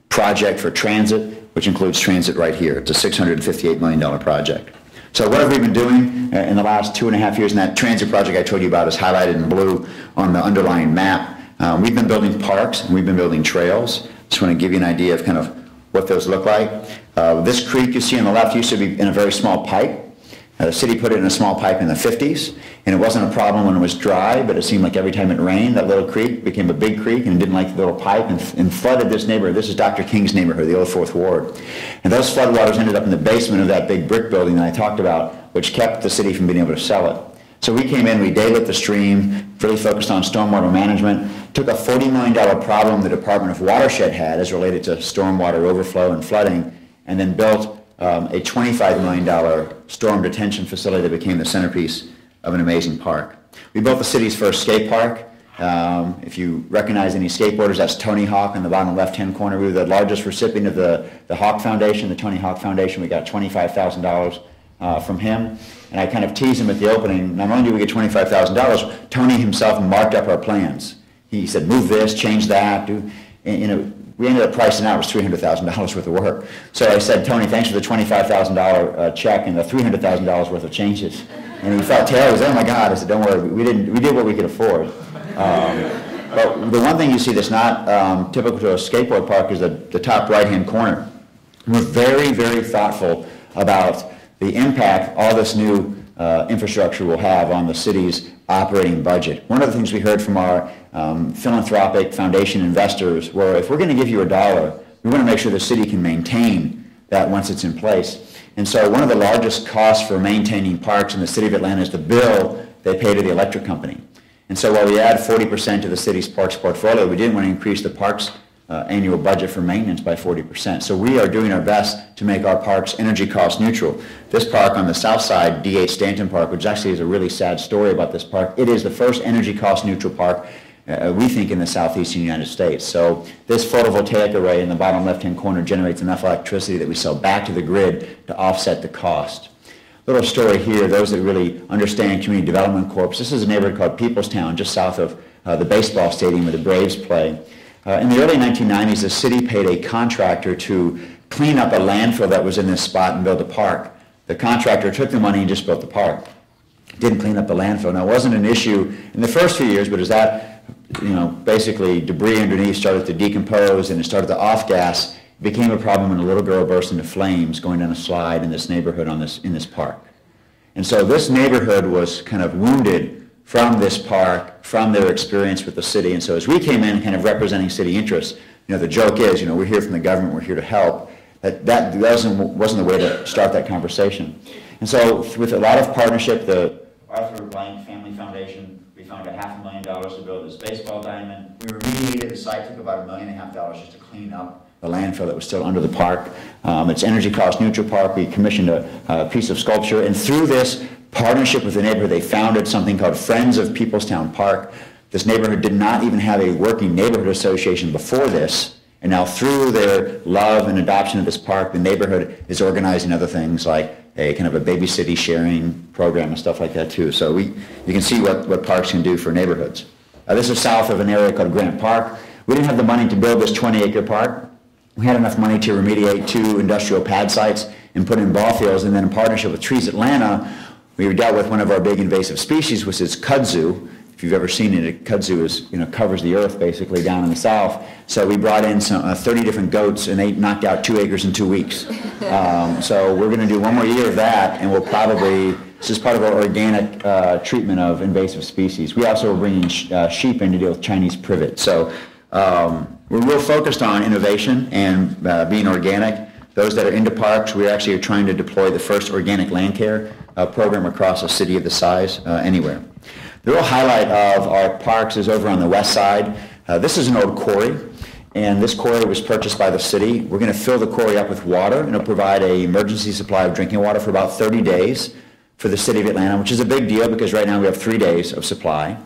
project for transit, which includes transit right here. It's a $658 million project. So what have we been doing in the last 2.5 years? And that transit project I told you about is highlighted in blue on the underlying map. We've been building parks and we've been building trails. Just want to give you an idea of kind of what those look like. This creek you see on the left used to be in a very small pipe. The city put it in a small pipe in the 50s, and it wasn't a problem when it was dry, but it seemed like every time it rained, that little creek became a big creek and it didn't like the little pipe and flooded this neighborhood. This is Dr. King's neighborhood, the old 4th Ward. And those floodwaters ended up in the basement of that big brick building that I talked about which kept the city from being able to sell it. So we came in, we daylit the stream, really focused on stormwater management, took a $40 million problem the Department of Watershed had as related to stormwater overflow and flooding, and then built a $25 million storm detention facility that became the centerpiece of an amazing park. We built the city's first skate park. If you recognize any skateboarders, that's Tony Hawk in the bottom left-hand corner. We were the largest recipient of the Hawk Foundation, the Tony Hawk Foundation. We got $25,000 from him. And I kind of teased him at the opening. Not only did we get $25,000, Tony himself marked up our plans. He said, move this, change that. We ended up pricing out, it was $300,000 worth of work. So I said, Tony, thanks for the $25,000 check and the $300,000 worth of changes. And he felt terrible. He said, oh my God. I said, don't worry, we did what we could afford. But the one thing you see that's not typical to a skateboard park is the top right-hand corner. We're very, very thoughtful about the impact all this new infrastructure will have on the city's operating budget. One of the things we heard from our philanthropic foundation investors were, if we're going to give you $1, we want to make sure the city can maintain that once it's in place. And so one of the largest costs for maintaining parks in the city of Atlanta is the bill they pay to the electric company. And so while we add 40% to the city's parks portfolio, we didn't want to increase the parks annual budget for maintenance by 40%. So we are doing our best to make our parks energy cost neutral. This park on the south side, D.H. Stanton Park, which actually is a really sad story about this park, it is the first energy cost neutral park we think in the southeastern United States. So this photovoltaic array in the bottom left-hand corner generates enough electricity that we sell back to the grid to offset the cost. Little story here, those that really understand Community Development Corp. This is a neighborhood called Peoplestown, just south of the baseball stadium where the Braves play. In the early 1990s, the city paid a contractor to clean up a landfill that was in this spot and build a park. The contractor took the money and just built the park. Didn't clean up the landfill. Now, it wasn't an issue in the first few years, but as that, basically debris underneath started to decompose and it started to off-gas, it became a problem when a little girl burst into flames going down a slide in this neighborhood in this park. And so this neighborhood was kind of wounded from this park, from their experience with the city. And so as we came in kind of representing city interests, the joke is, we're here from the government, we're here to help. That wasn't the way to start that conversation. And so with a lot of partnership, the Arthur Blank Family Foundation, we found $500,000 to build this baseball diamond. We remediated the site, took about $1.5 million just to clean up the landfill that was still under the park. It's energy cost neutral park. We commissioned a piece of sculpture, and through this partnership with the neighborhood, they founded something called Friends of Peoplestown Park. This neighborhood did not even have a working neighborhood association before this, and now through their love and adoption of this park, the neighborhood is organizing other things like a kind of a baby city sharing program and stuff like that too. So you can see what parks can do for neighborhoods. This is south of an area called Grant Park. We didn't have the money to build this 20-acre park. We had enough money to remediate 2 industrial pad sites and put in ball fields, and then in partnership with Trees Atlanta, we dealt with one of our big invasive species, which is kudzu. If you've ever seen it, kudzu is, covers the earth basically down in the south. So we brought in 30 different goats, and they knocked out 2 acres in 2 weeks. So we're going to do one more year of that, and we'll probably, this is part of our organic treatment of invasive species. We also are bringing sheep in to deal with Chinese privet. So we're real focused on innovation and being organic. Those that are into parks, we actually are trying to deploy the first organic land care program across a city of this size anywhere. The real highlight of our parks is over on the west side. This is an old quarry, and this quarry was purchased by the city. We're going to fill the quarry up with water, and it'll provide an emergency supply of drinking water for about 30 days for the city of Atlanta, which is a big deal because right now we have 3 days of supply.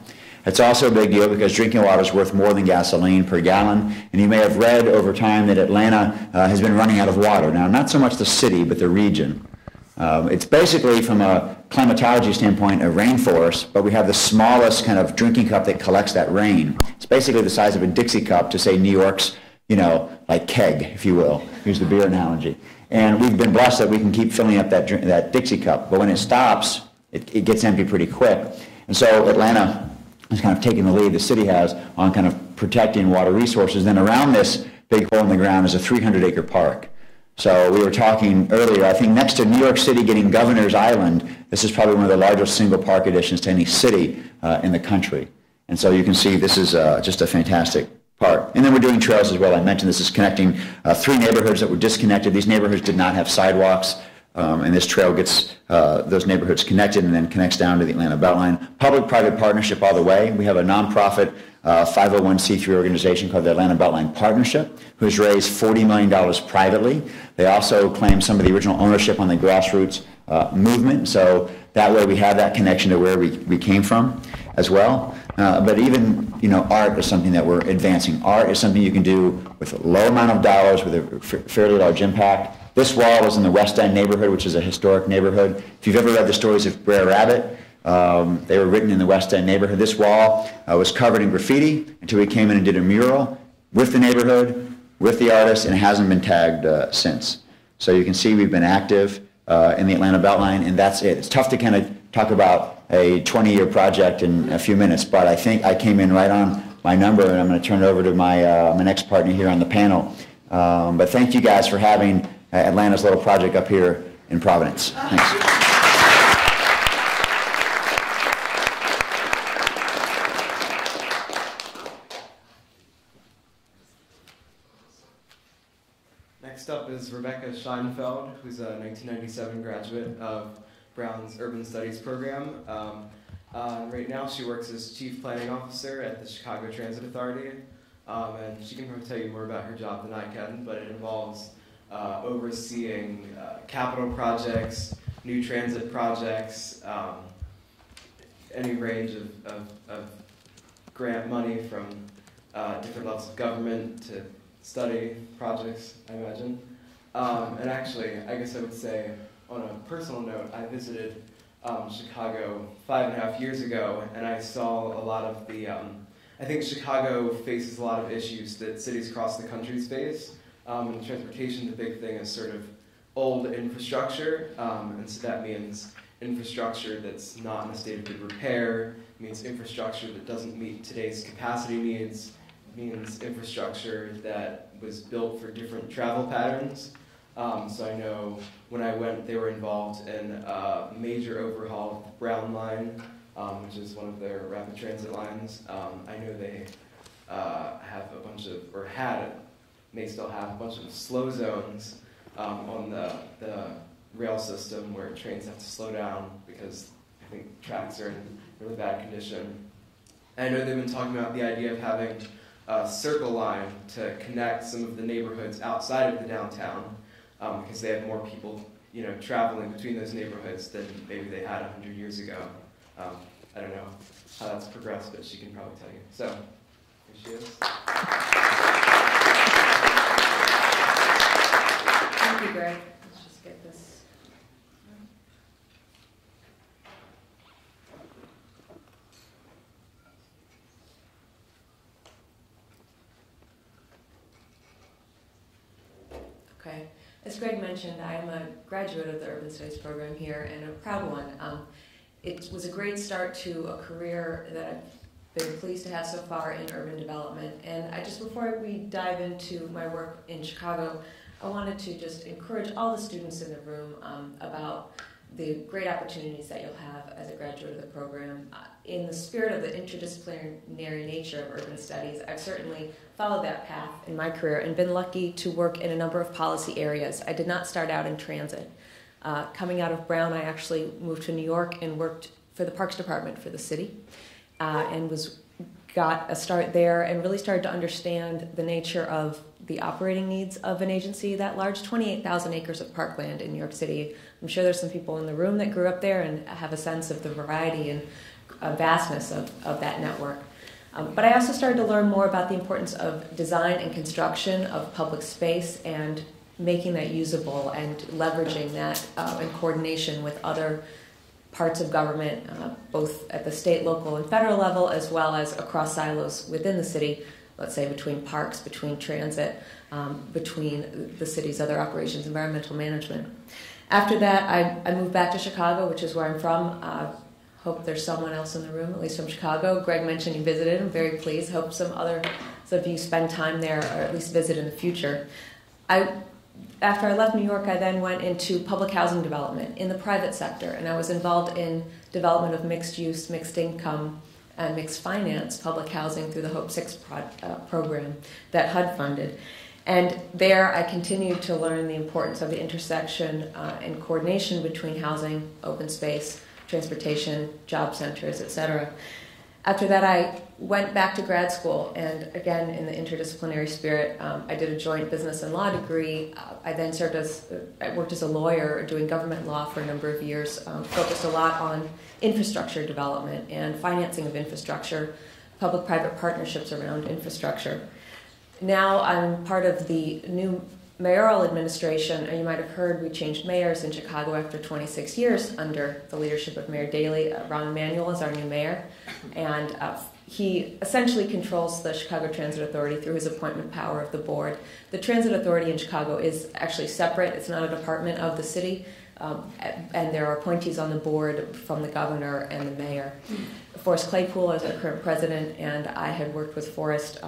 It's also a big deal because drinking water is worth more than gasoline per gallon, and you may have read over time that Atlanta has been running out of water. Now, not so much the city, but the region. It's basically, from a climatology standpoint, a rainforest, but we have the smallest kind of drinking cup that collects that rain. It's basically the size of a Dixie cup to say New York's, like keg, if you will. Use the beer analogy. And we've been blessed that we can keep filling up that Dixie cup, but when it stops, it gets empty pretty quick. And so Atlanta is kind of taking the lead, the city has, on kind of protecting water resources. Then around this big hole in the ground is a 300-acre park. So we were talking earlier, I think next to New York City getting Governor's Island, this is probably one of the largest single park additions to any city in the country. And so you can see this is just a fantastic park. And then we're doing trails as well. I mentioned this is connecting 3 neighborhoods that were disconnected. These neighborhoods did not have sidewalks, and this trail gets those neighborhoods connected and then connects down to the Atlanta Beltline. Public-private partnership all the way. We have a nonprofit 501c3 organization called the Atlanta Beltline Partnership, who's raised $40 million privately. They also claim some of the original ownership on the grassroots movement, so that way we have that connection to where we came from as well. But even, art is something that we're advancing. Art is something you can do with a low amount of dollars with a fairly large impact. This wall was in the West End neighborhood, which is a historic neighborhood. If you've ever read the stories of Brer Rabbit, they were written in the West End neighborhood. This wall was covered in graffiti until we came in and did a mural with the neighborhood, with the artist, and it hasn't been tagged since. So you can see we've been active in the Atlanta Beltline, and that's it. It's tough to kind of talk about a 20-year project in a few minutes, but I think I came in right on my number, and I'm going to turn it over to my next partner here on the panel. But thank you guys for having Atlanta's little project up here in Providence. Thanks. Next up is Rebekah Scheinfeld, who's a 1997 graduate of Brown's Urban Studies program. Right now she works as Chief Planning Officer at the Chicago Transit Authority, and she can probably tell you more about her job than I can, but it involves overseeing capital projects, new transit projects, any range of grant money from different levels of government to study projects, I imagine. And actually, I guess I would say, on a personal note, I visited Chicago 5.5 years ago, and I saw a lot of the, I think Chicago faces a lot of issues that cities across the country face. And transportation, the big thing is sort of old infrastructure, and so that means infrastructure that's not in a state of good repair, means infrastructure that doesn't meet today's capacity needs, means infrastructure that was built for different travel patterns. So I know when I went, they were involved in a major overhaul of the Brown line, which is one of their rapid transit lines. I know they have a bunch of, or had, may still have a bunch of slow zones on the rail system where trains have to slow down because I think tracks are in really bad condition. I know they've been talking about the idea of having a circle line to connect some of the neighborhoods outside of the downtown because they have more people, traveling between those neighborhoods than maybe they had 100 years ago. I don't know how that's progressed, but she can probably tell you. So, here she is. Thank you, Greg. Let's just get this. Okay. As Greg mentioned, I am a graduate of the Urban Studies program here, and a proud one. It was a great start to a career that I've been pleased to have so far in urban development. And before we dive into my work in Chicago, I wanted to just encourage all the students in the room about the great opportunities that you'll have as a graduate of the program. In the spirit of the interdisciplinary nature of urban studies, I've certainly followed that path in my career and been lucky to work in a number of policy areas. I did not start out in transit. Coming out of Brown, I actually moved to New York and worked for the Parks Department for the city, and got a start there and really started to understand the nature of the operating needs of an agency that large, 28,000 acres of parkland in New York City. I'm sure there's some people in the room that grew up there and have a sense of the variety and vastness of that network. But I also started to learn more about the importance of design and construction of public space and making that usable and leveraging that in coordination with other parts of government, both at the state, local, and federal level, as well as across silos within the city, let's say between parks, between transit, between the city's other operations, environmental management. After that, I moved back to Chicago, which is where I'm from. Hope there's someone else in the room, at least from Chicago. Greg mentioned you visited. I'm very pleased. Hope some of you spend time there or at least visit in the future. After I left New York, I then went into public housing development in the private sector, and I was involved in development of mixed use, mixed income, and mixed finance public housing through the Hope 6 program that HUD funded. And there I continued to learn the importance of the intersection and coordination between housing, open space, transportation, job centers, etc. After that, I went back to grad school, and again, in the interdisciplinary spirit, I did a joint business and law degree. I then I worked as a lawyer doing government law for a number of years, focused a lot on infrastructure development and financing of infrastructure, public-private partnerships around infrastructure. Now I'm part of the new mayoral administration. You might have heard we changed mayors in Chicago after 26 years under the leadership of Mayor Daley. Ron Emanuel is our new mayor, and he essentially controls the Chicago Transit Authority through his appointment power of the board. The Transit Authority in Chicago is actually separate. It's not a department of the city, and there are appointees on the board from the governor and the mayor. Forrest Claypool is our current president, and I had worked with Forrest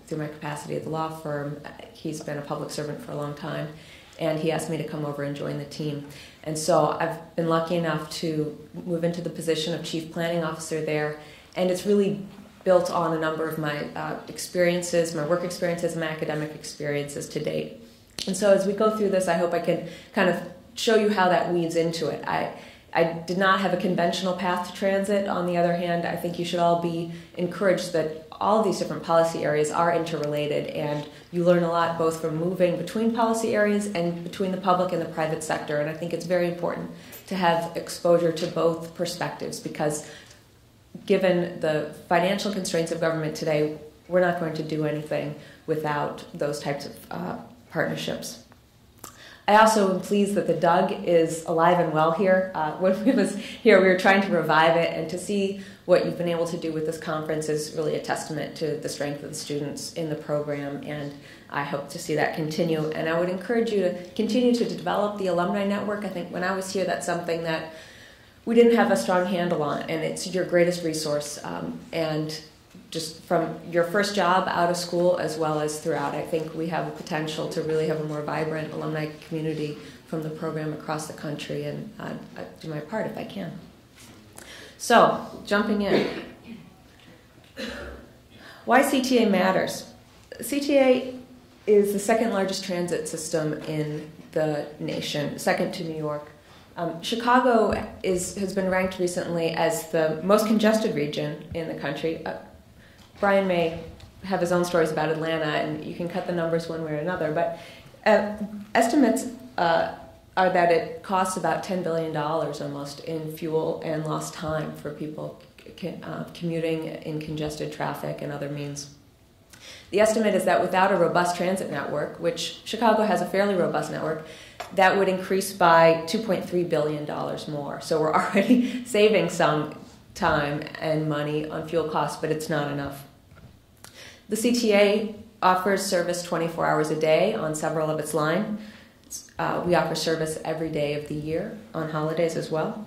through my capacity at the law firm. He's been a public servant for a long time, and he asked me to come over and join the team. And so I've been lucky enough to move into the position of Chief Planning Officer there, and it's really built on a number of my experiences, my work experiences, my academic experiences to date. And so as we go through this, I hope I can kind of show you how that weaves into it. I did not have a conventional path to transit. On the other hand, I think you should all be encouraged that all of these different policy areas are interrelated, and you learn a lot both from moving between policy areas and between the public and the private sector. And I think it's very important to have exposure to both perspectives, because given the financial constraints of government today, we're not going to do anything without those types of partnerships. I also am pleased that the Doug is alive and well here. When we was here, we were trying to revive it, and to see what you've been able to do with this conference is really a testament to the strength of the students in the program, and I hope to see that continue. And I would encourage you to continue to develop the alumni network. I think when I was here, that's something that we didn't have a strong handle on, and it's your greatest resource. And just from your first job out of school as well as throughout, I think we have a potential to really have a more vibrant alumni community from the program across the country, and I do my part if I can. So, jumping in. Why CTA matters. CTA is the second largest transit system in the nation, second to New York. Chicago has been ranked recently as the most congested region in the country. Brian may have his own stories about Atlanta, and you can cut the numbers one way or another, but estimates are that it costs about $10 billion almost in fuel and lost time for people commuting in congested traffic and other means. The estimate is that without a robust transit network, which Chicago has a fairly robust network, that would increase by $2.3 billion more. So we're already saving some time and money on fuel costs, but it's not enough. The CTA offers service 24 hours a day on several of its lines. We offer service every day of the year, on holidays as well.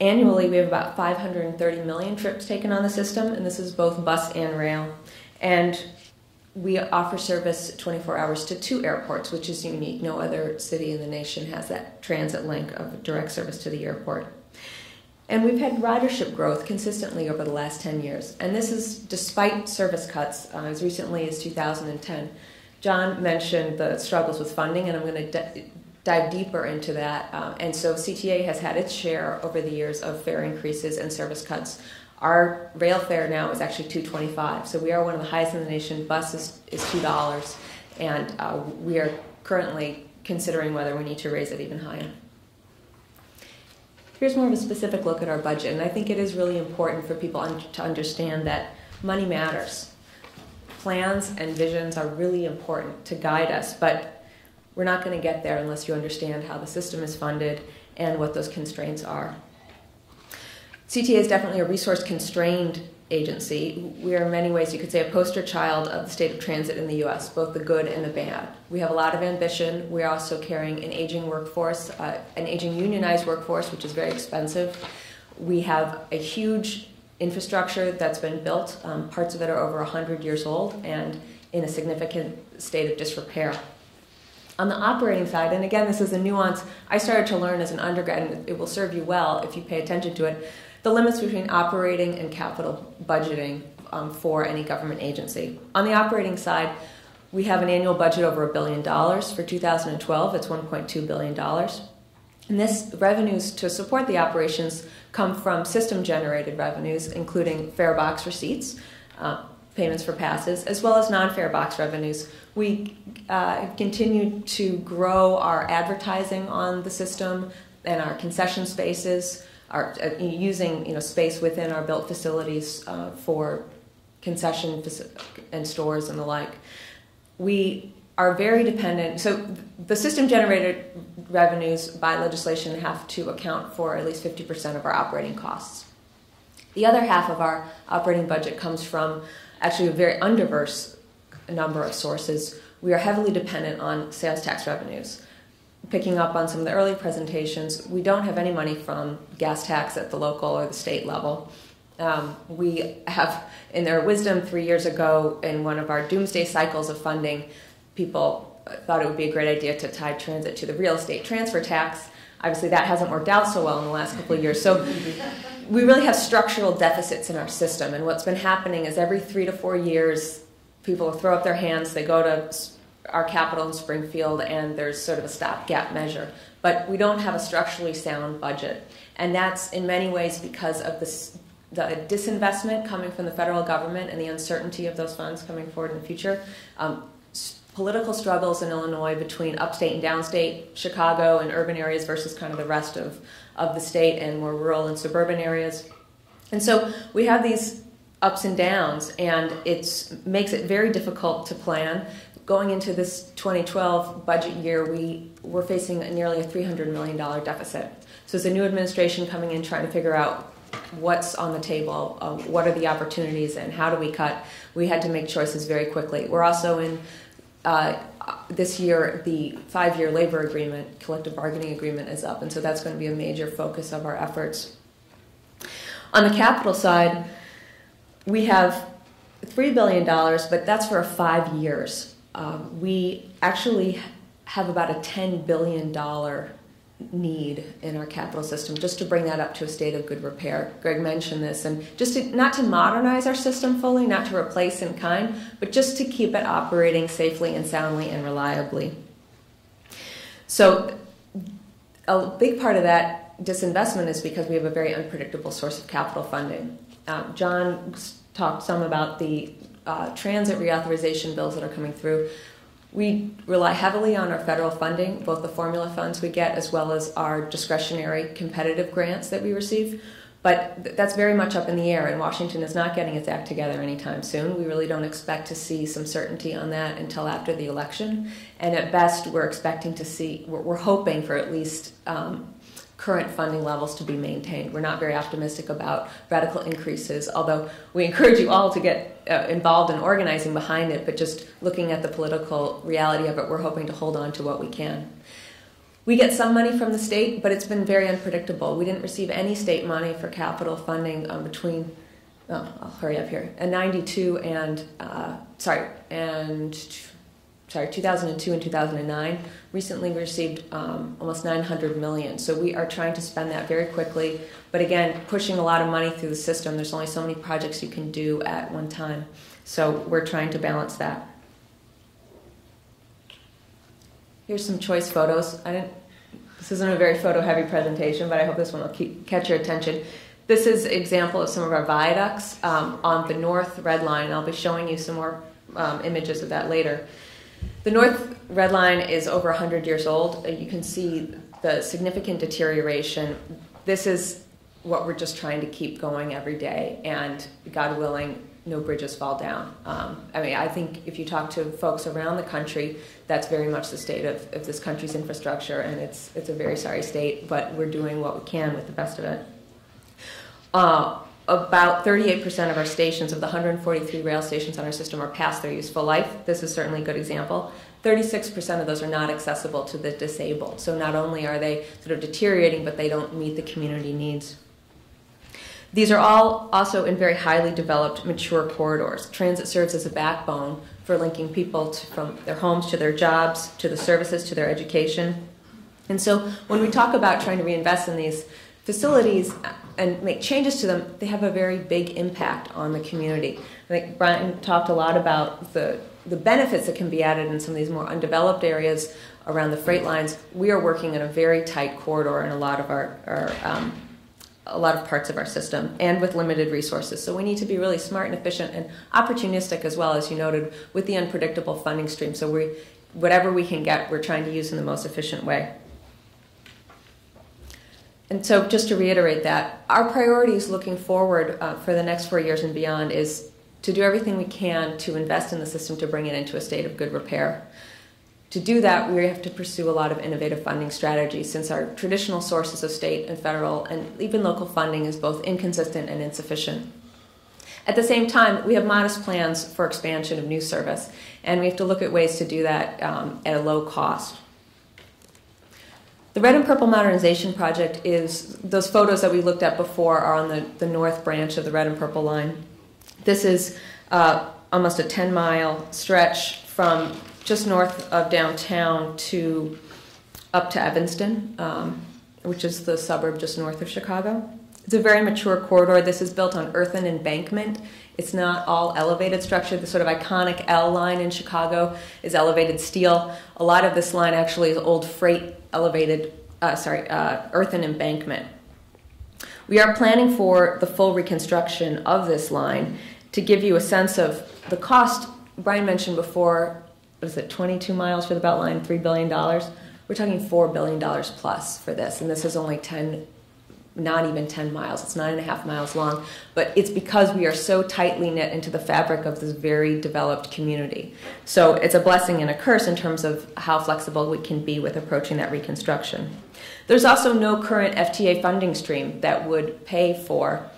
Annually, we have about 530 million trips taken on the system, and this is both bus and rail. And we offer service 24 hours to 2 airports, which is unique. No other city in the nation has that transit link of direct service to the airport. And we've had ridership growth consistently over the last 10 years. And this is despite service cuts as recently as 2010. John mentioned the struggles with funding, and I'm going to dive deeper into that. And so CTA has had its share over the years of fare increases and service cuts. Our rail fare now is actually $2.25, so we are one of the highest in the nation. Bus is $2, and we are currently considering whether we need to raise it even higher. Here's more of a specific look at our budget, and I think it is really important for people to understand that money matters. Plans and visions are really important to guide us, but we're not going to get there unless you understand how the system is funded and what those constraints are. CTA is definitely a resource-constrained agency. We are in many ways, you could say, a poster child of the state of transit in the U.S., both the good and the bad. We have a lot of ambition. We're also carrying an aging workforce, an aging unionized workforce, which is very expensive. We have a huge infrastructure that's been built. Parts of it are over 100 years old and in a significant state of disrepair. On the operating side, and again, this is a nuance I started to learn as an undergrad, and it will serve you well if you pay attention to it, the limits between operating and capital budgeting for any government agency. On the operating side, We have an annual budget over $1 billion. For 2012, it's $1.2 billion. And this revenues to support the operations come from system-generated revenues, including fare box receipts, payments for passes, as well as non-fare box revenues. We continue to grow our advertising on the system and our concession spaces, using space within our built facilities for concession and stores and the like. We are very dependent. So the system-generated revenues by legislation have to account for at least 50% of our operating costs. The other half of our operating budget comes from actually a very undiverse number of sources. We are heavily dependent on sales tax revenues. Picking up on some of the early presentations, we don't have any money from gas tax at the local or the state level. We have, in their wisdom 3 years ago, in one of our doomsday cycles of funding, people thought it would be a great idea to tie transit to the real estate transfer tax. Obviously, that hasn't worked out so well in the last couple of years. So we really have structural deficits in our system. And what's been happening is every 3 to 4 years, people throw up their hands, they go to our capital in Springfield, and there's sort of a stopgap measure. But we don't have a structurally sound budget. And that's in many ways because of the disinvestment coming from the federal government and the uncertainty of those funds coming forward in the future. Political struggles in Illinois between upstate and downstate, Chicago and urban areas versus kind of the rest of the state and more rural and suburban areas. And so we have these ups and downs, and it makes it very difficult to plan. Going into this 2012 budget year, we're facing nearly a $300 million deficit. So it's a new administration coming in trying to figure out what's on the table, what are the opportunities, and how do we cut. We had to make choices very quickly. We're also in this year, the 5-year labor agreement, collective bargaining agreement is up, and so that's going to be a major focus of our efforts. On the capital side, we have $3 billion, but that's for 5 years. We actually have about a $10 billion need in our capital system, just to bring that up to a state of good repair. Greg mentioned this, and just not to modernize our system fully, not to replace in kind, but just to keep it operating safely and soundly and reliably. So a big part of that disinvestment is because we have a very unpredictable source of capital funding. John talked some about the transit reauthorization bills that are coming through. We rely heavily on our federal funding, both the formula funds we get as well as our discretionary competitive grants that we receive. But that's very much up in the air, and Washington is not getting its act together anytime soon. We really don't expect to see some certainty on that until after the election. And at best, we're hoping for at least current funding levels to be maintained. We're not very optimistic about radical increases, although we encourage you all to get involved in organizing behind it, but just looking at the political reality of it, we're hoping to hold on to what we can. We get some money from the state, but it's been very unpredictable. We didn't receive any state money for capital funding between, I'll hurry up here, 92 and 2002 and 2009. Recently, we received almost $900 million. So we are trying to spend that very quickly. But again, pushing a lot of money through the system. There's only so many projects you can do at one time. So we're trying to balance that. Here's some choice photos. This isn't a very photo-heavy presentation, but I hope this one will catch your attention. This is an example of some of our viaducts on the North Red Line. I'll be showing you some more images of that later. The North Red Line is over 100 years old. You can see the significant deterioration. This is what we're just trying to keep going every day, and God willing, no bridges fall down. I think if you talk to folks around the country, that's very much the state of this country's infrastructure, and it's a very sorry state, but we're doing what we can with the best of it. About 38% of our stations, of the 143 rail stations on our system, are past their useful life. This is certainly a good example. 36% of those are not accessible to the disabled. So not only are they sort of deteriorating, but they don't meet the community needs. These are all also in very highly developed, mature corridors. Transit serves as a backbone for linking people from their homes to their jobs, to the services, to their education. And so when we talk about trying to reinvest in these facilities, and make changes to them, they have a very big impact on the community. I think Brian talked a lot about the benefits that can be added in some of these more undeveloped areas around the freight lines. We are working in a very tight corridor in a lot of a lot of parts of our system, and with limited resources. So we need to be really smart and efficient and opportunistic as well, as you noted, with the unpredictable funding stream. So whatever we can get, we're trying to use in the most efficient way. And so just to reiterate that, our priorities looking forward for the next 4 years and beyond is to do everything we can to invest in the system to bring it into a state of good repair. To do that, we have to pursue a lot of innovative funding strategies, since our traditional sources of state and federal and even local funding is both inconsistent and insufficient. At the same time, we have modest plans for expansion of new service, and we have to look at ways to do that at a low cost. The Red and Purple Modernization Project is, those photos that we looked at before are on the north branch of the Red and Purple line. This is almost a 10-mile stretch from just north of downtown to up to Evanston, which is the suburb just north of Chicago. It's a very mature corridor. This is built on earthen embankment. It's not all elevated structure. The sort of iconic L line in Chicago is elevated steel. A lot of this line actually is old freight elevated, earthen embankment. We are planning for the full reconstruction of this line. To give you a sense of the cost, Brian mentioned before, what is it, 22 miles for the Beltline, $3 billion? We're talking $4 billion plus for this, and this is only not even 10 miles. It's 9.5 miles long, but it's because we are so tightly knit into the fabric of this very developed community. So it's a blessing and a curse in terms of how flexible we can be with approaching that reconstruction. There's also no current FTA funding stream that would pay for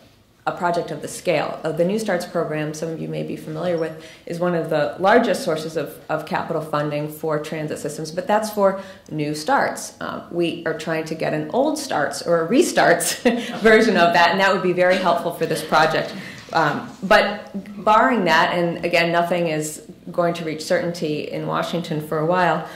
a project of the scale. The New Starts program, some of you may be familiar with, is one of the largest sources of capital funding for transit systems, but that's for new starts. We are trying to get an old starts or a restarts version of that, and that would be very helpful for this project. But barring that, and again, nothing is going to reach certainty in Washington for a while,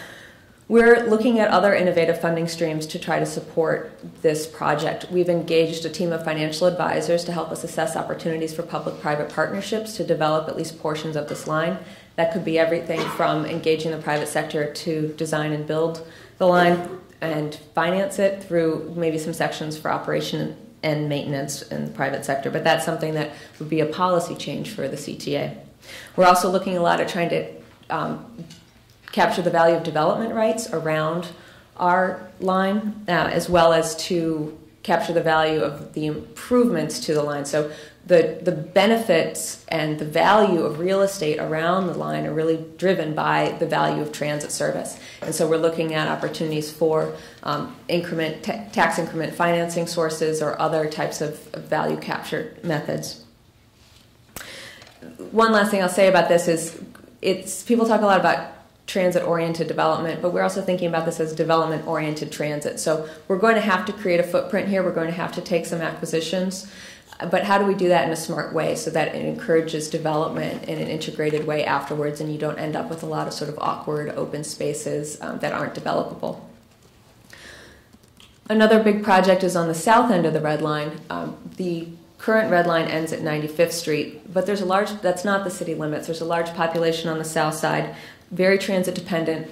we're looking at other innovative funding streams to try to support this project. We've engaged a team of financial advisors to help us assess opportunities for public-private partnerships to develop at least portions of this line. That could be everything from engaging the private sector to design and build the line and finance it through maybe some sections for operation and maintenance in the private sector. But that's something that would be a policy change for the CTA. We're also looking a lot at trying to capture the value of development rights around our line, as well as to capture the value of the improvements to the line. So the benefits and the value of real estate around the line are really driven by the value of transit service. And so we're looking at opportunities for tax increment financing sources or other types of value capture methods. One last thing I'll say about this is people talk a lot about transit-oriented development, but we're also thinking about this as development-oriented transit. So we're going to have to create a footprint here. We're going to have to take some acquisitions. But how do we do that in a smart way so that it encourages development in an integrated way afterwards, and you don't end up with a lot of sort of awkward open spaces that aren't developable? Another big project is on the south end of the Red Line. The current Red Line ends at 95th Street, but that's not the city limits. There's a large population on the south side, very transit dependent,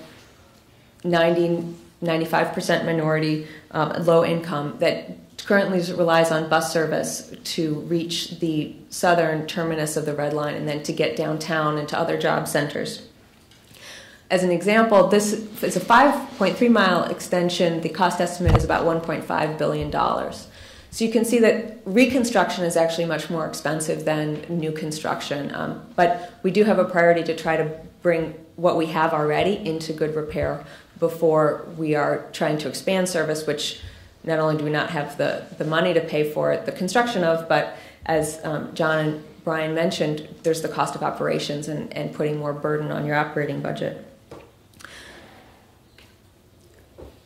95% minority, low income, that currently relies on bus service to reach the southern terminus of the Red Line and then to get downtown and to other job centers. As an example, this is a 5.3 mile extension. The cost estimate is about $1.5 billion. So you can see that reconstruction is actually much more expensive than new construction. But we do have a priority to try to bring what we have already into good repair before we are trying to expand service, which not only do we not have the money to pay for the construction of, but as John and Brian mentioned, there's the cost of operations and putting more burden on your operating budget.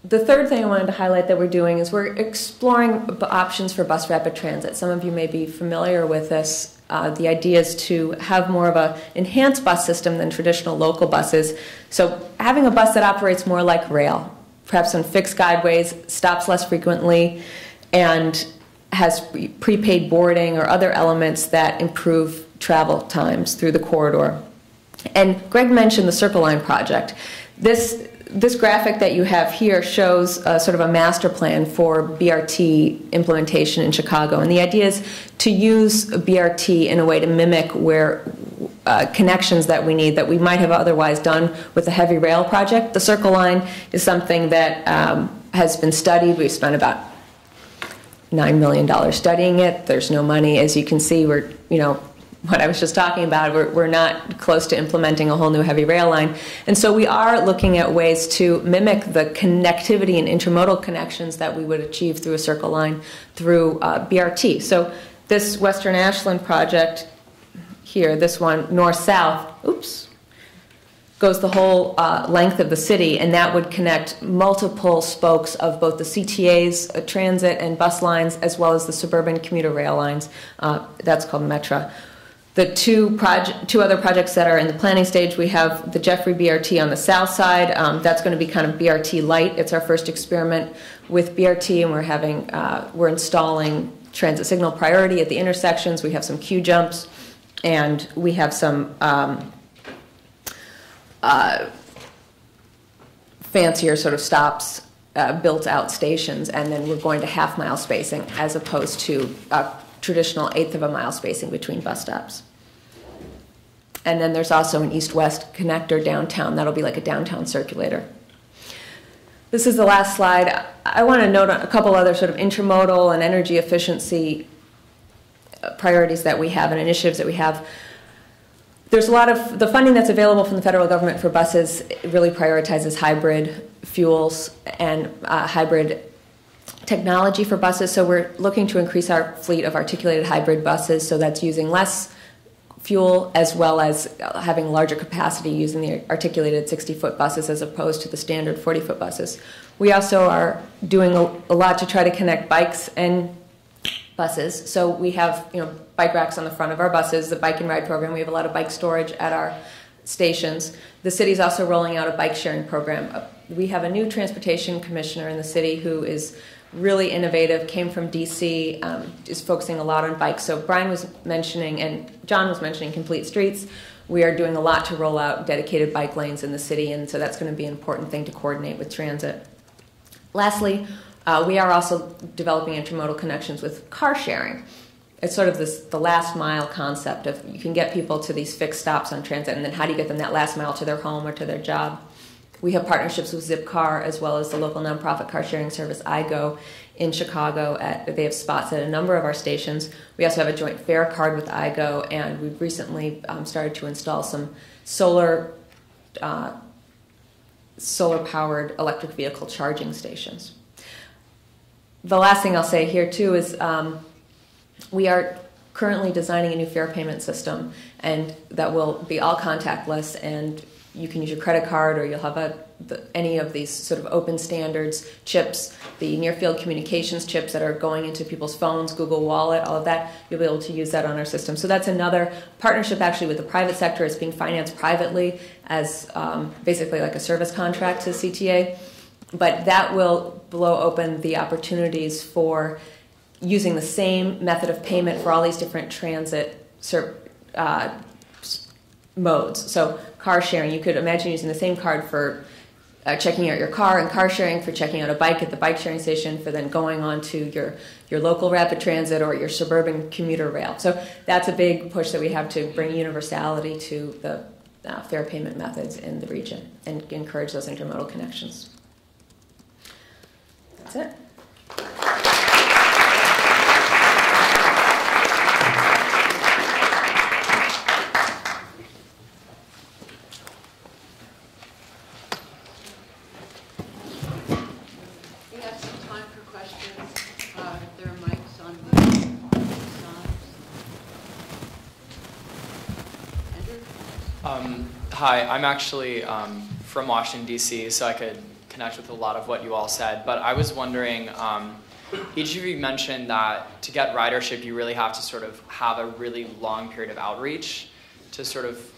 The third thing I wanted to highlight that we're doing is we're exploring options for bus rapid transit. Some of you may be familiar with this. The idea is to have more of an enhanced bus system than traditional local buses. So having a bus that operates more like rail, perhaps on fixed guideways, stops less frequently, and has prepaid boarding or other elements that improve travel times through the corridor. And Greg mentioned the Circle Line project. This graphic that you have here shows sort of a master plan for BRT implementation in Chicago. And the idea is to use BRT in a way to mimic where connections that we need that we might have otherwise done with the heavy rail project. The Circle Line is something that has been studied. We've spent about $9 million studying it. There's no money. As you can see, we're, what I was just talking about, we're not close to implementing a whole new heavy rail line. And so we are looking at ways to mimic the connectivity and intermodal connections that we would achieve through a Circle Line through BRT. So this Western Ashland project here, this one north-south, goes the whole length of the city, and that would connect multiple spokes of both the CTA's transit and bus lines as well as the suburban commuter rail lines. That's called Metra. The two other projects that are in the planning stage, we have the Jeffrey BRT on the south side. That's going to be kind of BRT light. It's our first experiment with BRT, and we're installing transit signal priority at the intersections. We have some queue jumps, and we have some fancier sort of stops, built out stations, and then we're going to half-mile spacing as opposed to traditional eighth of a mile spacing between bus stops. And then there's also an east-west connector downtown. That'll be like a downtown circulator. This is the last slide. I want to note a couple other sort of intermodal and energy efficiency priorities that we have and initiatives that we have. There's a lot of the funding that's available from the federal government for buses really prioritizes hybrid fuels and hybrid technology for buses. So we're looking to increase our fleet of articulated hybrid buses, so that's using less fuel as well as having larger capacity using the articulated 60-foot buses as opposed to the standard 40-foot buses. We also are doing a lot to try to connect bikes and buses. So we have bike racks on the front of our buses, the bike and ride program. We have a lot of bike storage at our stations. The city's also rolling out a bike sharing program. We have a new transportation commissioner in the city who is really innovative, came from DC, is focusing a lot on bikes. So Brian was mentioning, and John was mentioning, Complete Streets. We are doing a lot to roll out dedicated bike lanes in the city, and so that's going to be an important thing to coordinate with transit. Lastly, we are also developing intermodal connections with car sharing. It's sort of the last mile concept of you can get people to these fixed stops on transit, and then how do you get them that last mile to their home or to their job? We have partnerships with Zipcar as well as the local nonprofit car sharing service iGo in Chicago. They have spots at a number of our stations. We also have a joint fare card with iGo, and we've recently started to install some solar-powered electric vehicle charging stations. The last thing I'll say here too is we are currently designing a new fare payment system, and that will be all contactless, and you can use your credit card, or you'll have any of these sort of open standards chips, the near-field communications chips that are going into people's phones, Google Wallet, all of that. You'll be able to use that on our system. So that's another partnership actually with the private sector. It's being financed privately as basically like a service contract to CTA. But that will blow open the opportunities for using the same method of payment for all these different transit modes. So car sharing, you could imagine using the same card for checking out your car, and car sharing for checking out a bike at the bike sharing station, for then going on to your local rapid transit or your suburban commuter rail. So that's a big push that we have to bring universality to the fare payment methods in the region and encourage those intermodal connections. That's it. Hi, I'm actually from Washington, D.C., so I could connect with a lot of what you all said. But I was wondering, each of you mentioned that to get ridership, you really have to sort of have a really long period of outreach to sort of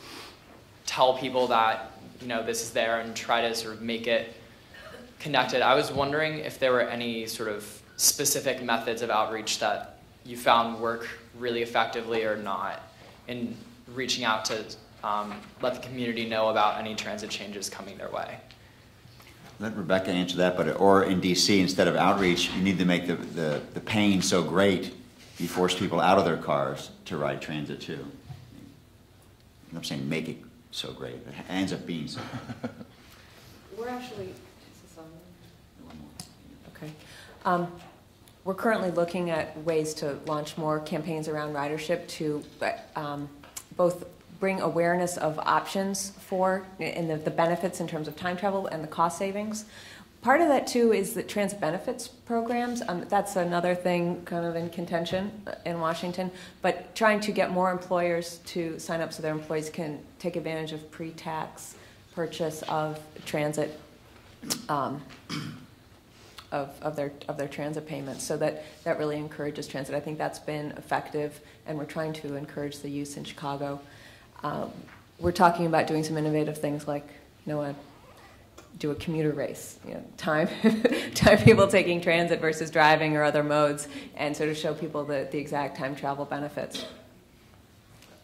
tell people that, this is there and try to sort of make it connected. I was wondering if there were any sort of specific methods of outreach that you found work really effectively or not in reaching out to let the community know about any transit changes coming their way? Let Rebekah answer that, or in DC, instead of outreach, you need to make the pain so great, you force people out of their cars to ride transit too. I'm saying make it so great, it ends up being so. We're actually, is this on? Okay. We're currently looking at ways to launch more campaigns around ridership to both bring awareness of options for and the benefits in terms of time travel and the cost savings. Part of that too is the transit benefits programs. That's another thing kind of in contention in Washington, but trying to get more employers to sign up so their employees can take advantage of pre-tax purchase of transit of their transit payments, so that really encourages transit. I think that's been effective, and we're trying to encourage the use in Chicago. We're talking about doing some innovative things like, do a commuter race, time people taking transit versus driving or other modes, and sort of show people the exact time travel benefits.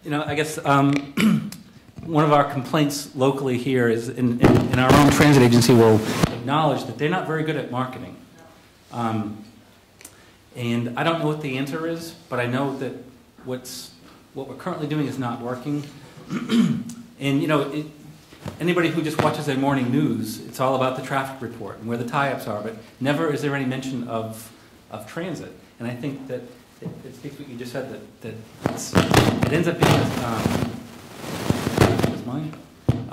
I guess one of our complaints locally here is in our own transit agency will acknowledge that they're not very good at marketing. And I don't know what the answer is, but I know that what we're currently doing is not working. And anybody who just watches their morning news, it's all about the traffic report and where the tie-ups are, but never is there any mention of transit. And I think that it speaks what you just said, that it ends up being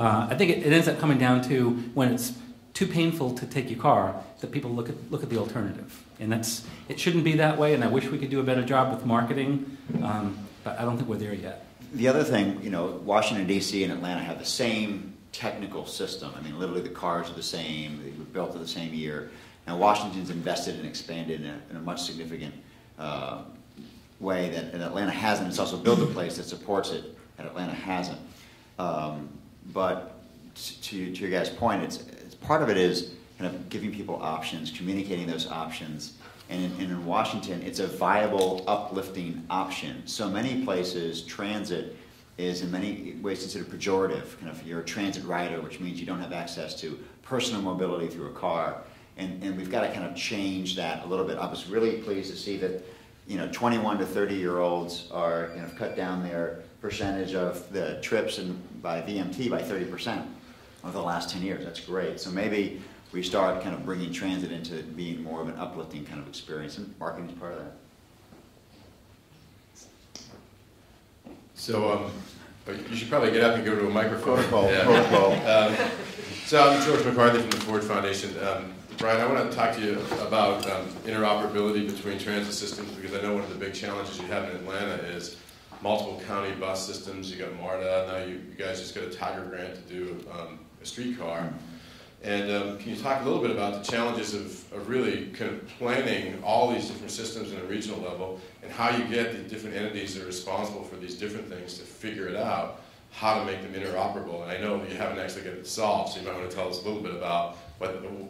I think it ends up coming down to when it's too painful to take your car, that people look at the alternative. And it shouldn't be that way, and I wish we could do a better job with marketing, but I don't think we're there yet. The other thing, Washington, D.C. and Atlanta have the same technical system. I mean, literally the cars are the same. They were built in the same year. And Washington's invested and expanded in a much significant way that Atlanta hasn't. It's also built a place that supports it, and Atlanta hasn't. But to your guys' point, it's part of it is kind of giving people options, communicating those options. And in Washington, it's a viable, uplifting option. So many places, transit is in many ways considered pejorative. Kind of, you're a transit rider, which means you don't have access to personal mobility through a car. And we've got to kind of change that a little bit. I was really pleased to see that 21 to 30-year-olds are cut down their percentage of the trips by VMT by 30% over the last 10 years. That's great. So maybe we start kind of bringing transit into being more of an uplifting kind of experience, and marketing is part of that. So you should probably get up and go to a microphone. Protocol. Yeah. Protocol. So I'm George McCarthy from the Ford Foundation. Brian, I want to talk to you about interoperability between transit systems, because I know one of the big challenges you have in Atlanta is multiple county bus systems. You got MARTA, now you guys just got a Tiger grant to do a streetcar. And can you talk a little bit about the challenges of really kind of planning all these different systems at a regional level, and how you get the different entities that are responsible for these different things to figure it out, how to make them interoperable? And I know that you haven't actually got it solved, so you might want to tell us a little bit about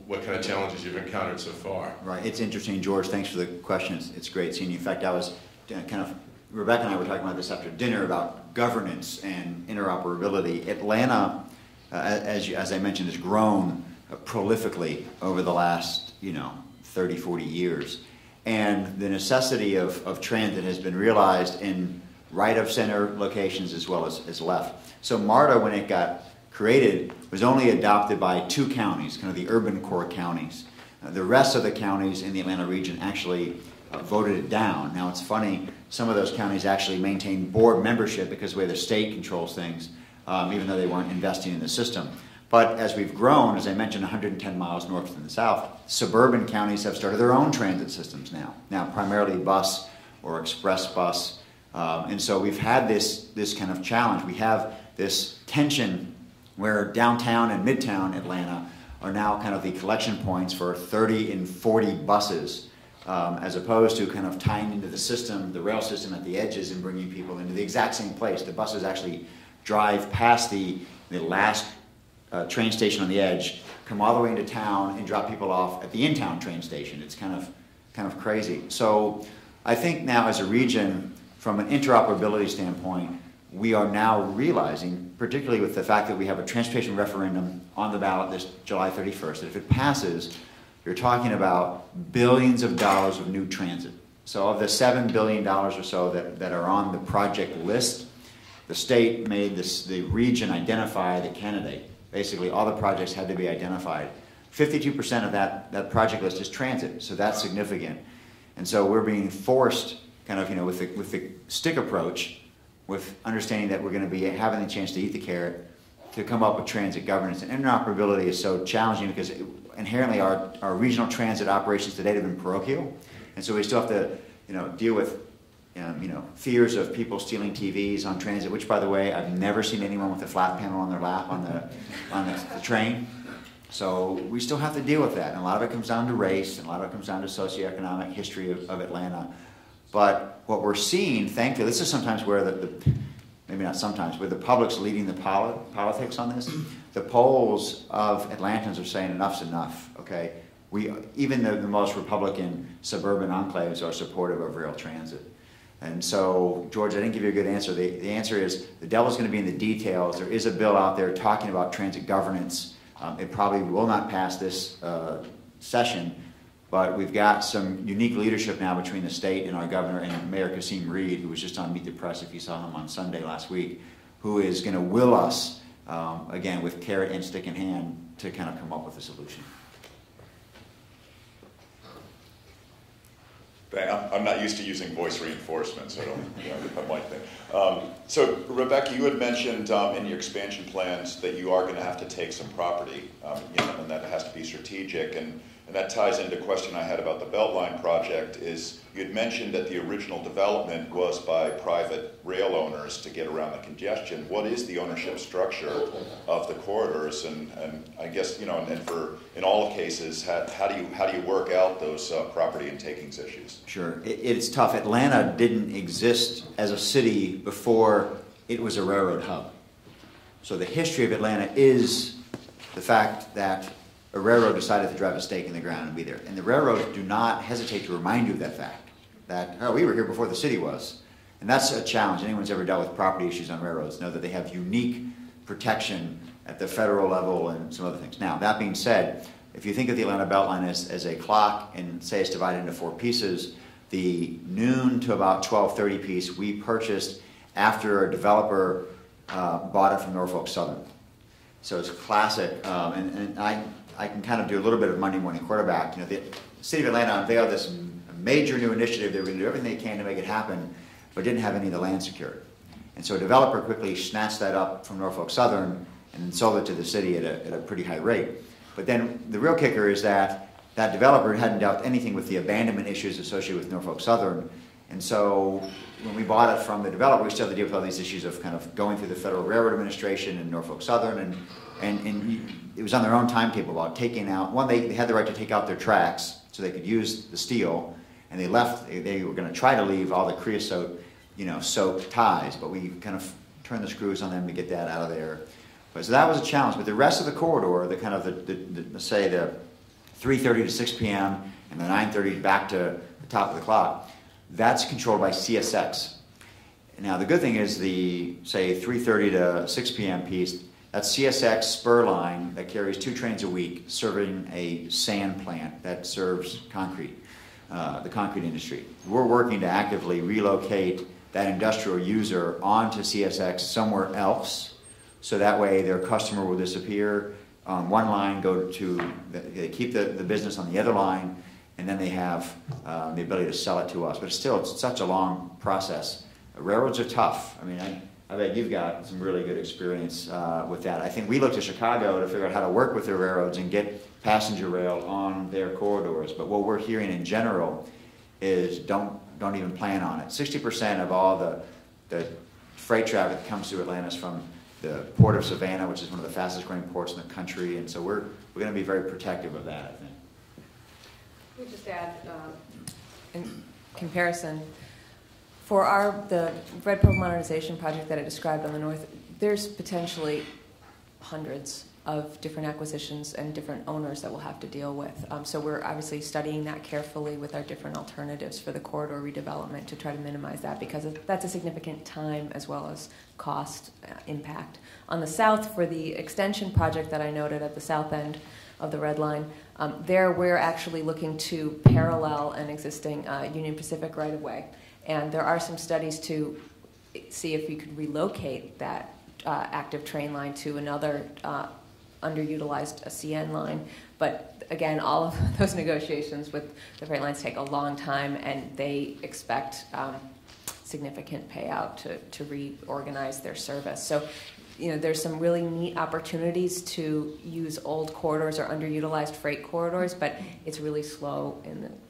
what kind of challenges you've encountered so far. Right, it's interesting, George, thanks for the question. It's great seeing you. In fact, I was Rebekah and I were talking about this after dinner about governance and interoperability. Atlanta, as I mentioned, has grown prolifically over the last 30, 40 years. And the necessity of transit has been realized in right-of-center locations as well as left. So MARTA, when it got created, was only adopted by 2 counties, kind of the urban core counties. The rest of the counties in the Atlanta region actually voted it down. Now it's funny, some of those counties actually maintain board membership because of the way the state controls things, even though they weren't investing in the system. But as we've grown, as I mentioned, 110 miles north and south, suburban counties have started their own transit systems now. Now primarily bus or express bus. And so we've had this kind of challenge. We have this tension where downtown and midtown Atlanta are now kind of the collection points for 30 and 40 buses, as opposed to kind of tying into the system, the rail system at the edges, and bringing people into the exact same place. The buses actually drive past the last train station on the edge, come all the way into town, and drop people off at the in-town train station. It's kind of kind of crazy. So I think now as a region, from an interoperability standpoint, we are now realizing, particularly with the fact that we have a transportation referendum on the ballot this July 31st, that if it passes, you're talking about billions of dollars of new transit. So of the $7 billion or so that are on the project list, the state made the region identify the candidate. Basically, all the projects had to be identified. 52% of that project list is transit, so that's significant. And so we're being forced, kind of, with the stick approach, with understanding that we're going to be having the chance to eat the carrot, to come up with transit governance. And interoperability is so challenging because inherently our regional transit operations today have been parochial, and so we still have to, deal with, fears of people stealing TVs on transit. Which, by the way, I've never seen anyone with a flat panel on their lap on the train. So we still have to deal with that, and a lot of it comes down to race, and a lot of it comes down to socioeconomic history of Atlanta. But what we're seeing, thankfully, this is sometimes where maybe not sometimes, where the public's leading the politics on this. The polls of Atlantans are saying enough's enough, okay? Even the most Republican suburban enclaves are supportive of rail transit. And so, George, I didn't give you a good answer. The answer is the devil's going to be in the details. There is a bill out there talking about transit governance. It probably will not pass this session, but we've got some unique leadership now between the state and our governor and Mayor Kasim Reed, who was just on Meet the Press, if you saw him on Sunday last week, who is going to will us, again, with carrot and stick in hand, to kind of come up with a solution. I'm not used to using voice reinforcement, so I might think. So, Rebekah, you had mentioned in your expansion plans that you are going to have to take some property, and that has to be strategic. And that ties into a question I had about the Beltline project. Is you had mentioned that the original development was by private rail owners to get around the congestion. What is the ownership structure of the corridors? And I guess, and in all cases, how do you work out those property and takings issues? Sure, it's tough. Atlanta didn't exist as a city before it was a railroad hub. So the history of Atlanta is the fact that a railroad decided to drive a stake in the ground and be there. And the railroads do not hesitate to remind you of that fact, that, we were here before the city was. And that's a challenge. Anyone who's ever dealt with property issues on railroads know that they have unique protection at the federal level and some other things. Now, that being said, if you think of the Atlanta Beltline as a clock and say it's divided into 4 pieces, the noon to about 12:30 piece we purchased after a developer bought it from Norfolk Southern. So it's classic, and I can kind of do a little bit of Monday morning quarterback. The city of Atlanta unveiled this major new initiative. They were going to do everything they can to make it happen, but didn't have any of the land secured. And so a developer quickly snatched that up from Norfolk Southern and then sold it to the city at a pretty high rate. But then the real kicker is that that developer hadn't dealt anything with the abandonment issues associated with Norfolk Southern. And so when we bought it from the developer, we still had to deal with all these issues of kind of going through the Federal Railroad Administration and Norfolk Southern, and it was on their own timetable about taking out, one, they had the right to take out their tracks so they could use the steel, and they were going to try to leave all the creosote, soaked ties, but we kind of turned the screws on them to get that out of there. But so that was a challenge. But the rest of the corridor, let's say the 3:30 to 6 p.m. and the 9:30 back to the top of the clock, that's controlled by CSX. Now the good thing is the, say, 3:30 to 6 p.m. piece, that's CSX spur line that carries 2 trains a week serving a sand plant that serves concrete, the concrete industry. We're working to actively relocate that industrial user onto CSX somewhere else, so that way their customer will disappear on one line, they keep the business on the other line, and then they have the ability to sell it to us. But it's such a long process. Railroads are tough. I mean, I bet you've got some really good experience with that. I think we looked to Chicago to figure out how to work with the railroads and get passenger rail on their corridors. But what we're hearing in general is don't even plan on it. 60% of all the freight traffic that comes to Atlanta is from the port of Savannah, which is one of the fastest growing ports in the country, and so we're going to be very protective of that, I think. Let me just add, in comparison, for the Red Pearl modernization project that I described on the north, there's potentially hundreds of different acquisitions and different owners that we'll have to deal with. So we're obviously studying that carefully with our different alternatives for the corridor redevelopment to try to minimize that, because that's a significant time as well as cost impact. On the south, for the extension project that I noted at the south end of the red line, there we're actually looking to parallel an existing Union Pacific right-of-way. And there are some studies to see if we could relocate that active train line to another underutilized CN line. But again, all of those negotiations with the freight lines take a long time, and they expect significant payout to reorganize their service. So, there's some really neat opportunities to use old corridors or underutilized freight corridors, but it's really slow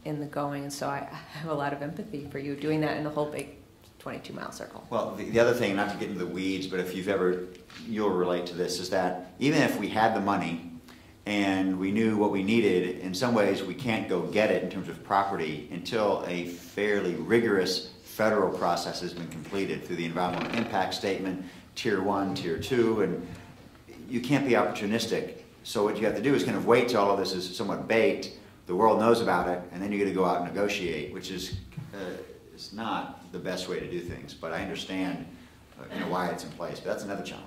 in the going. And so I have a lot of empathy for you doing that in the whole big 22-mile circle. Well, the other thing, not to get into the weeds, but if you'll relate to this, is that even if we had the money and we knew what we needed, in some ways we can't go get it in terms of property until a fairly rigorous federal process has been completed through the environmental impact statement, Tier 1, Tier 2, and you can't be opportunistic. So what you have to do is kind of wait till all of this is somewhat baked, the world knows about it, and then you're going to go out and negotiate, which is not the best way to do things. But I understand why it's in place, but that's another challenge.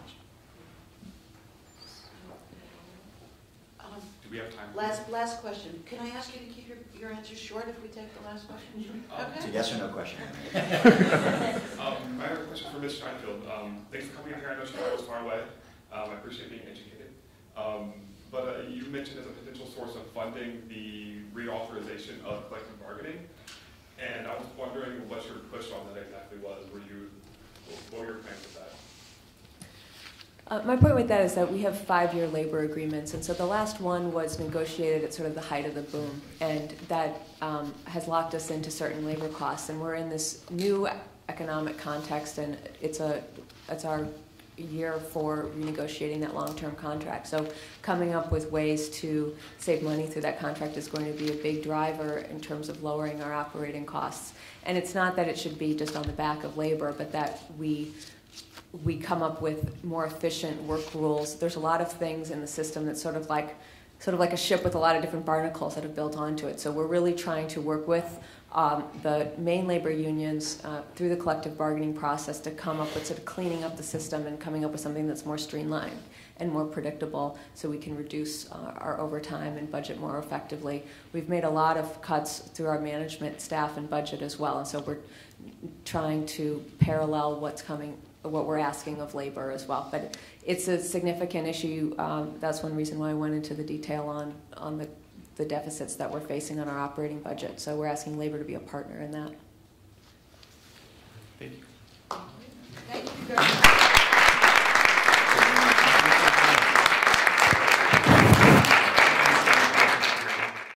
Do we have time? Last question. Can I ask you to keep your answers short if we take the last question? It's a yes or no question. I have a question for Ms. Scheinfeld. Thanks for coming out here. I know Chicago is far away. I appreciate being educated. But you mentioned as a potential source of funding the reauthorization of collective bargaining. And I was wondering what your push on that exactly was. What were your plans with that? My point with that is that we have 5-year labor agreements, and so the last one was negotiated at sort of the height of the boom, and that has locked us into certain labor costs, and we're in this new economic context, and it's our year for renegotiating that long-term contract. So coming up with ways to save money through that contract is going to be a big driver in terms of lowering our operating costs. And it's not that it should be just on the back of labor, but that we come up with more efficient work rules. There's a lot of things in the system that's sort of like a ship with a lot of different barnacles that have built onto it. So we're really trying to work with the main labor unions through the collective bargaining process to come up with sort of cleaning up the system and coming up with something that's more streamlined and more predictable, so we can reduce our overtime and budget more effectively. We've made a lot of cuts through our management staff and budget as well, and so we're trying to parallel what we're asking of labor as well. But it's a significant issue. That's one reason why I went into the detail on the deficits that we're facing on our operating budget. So we're asking labor to be a partner in that. Thank you. Thank you very much.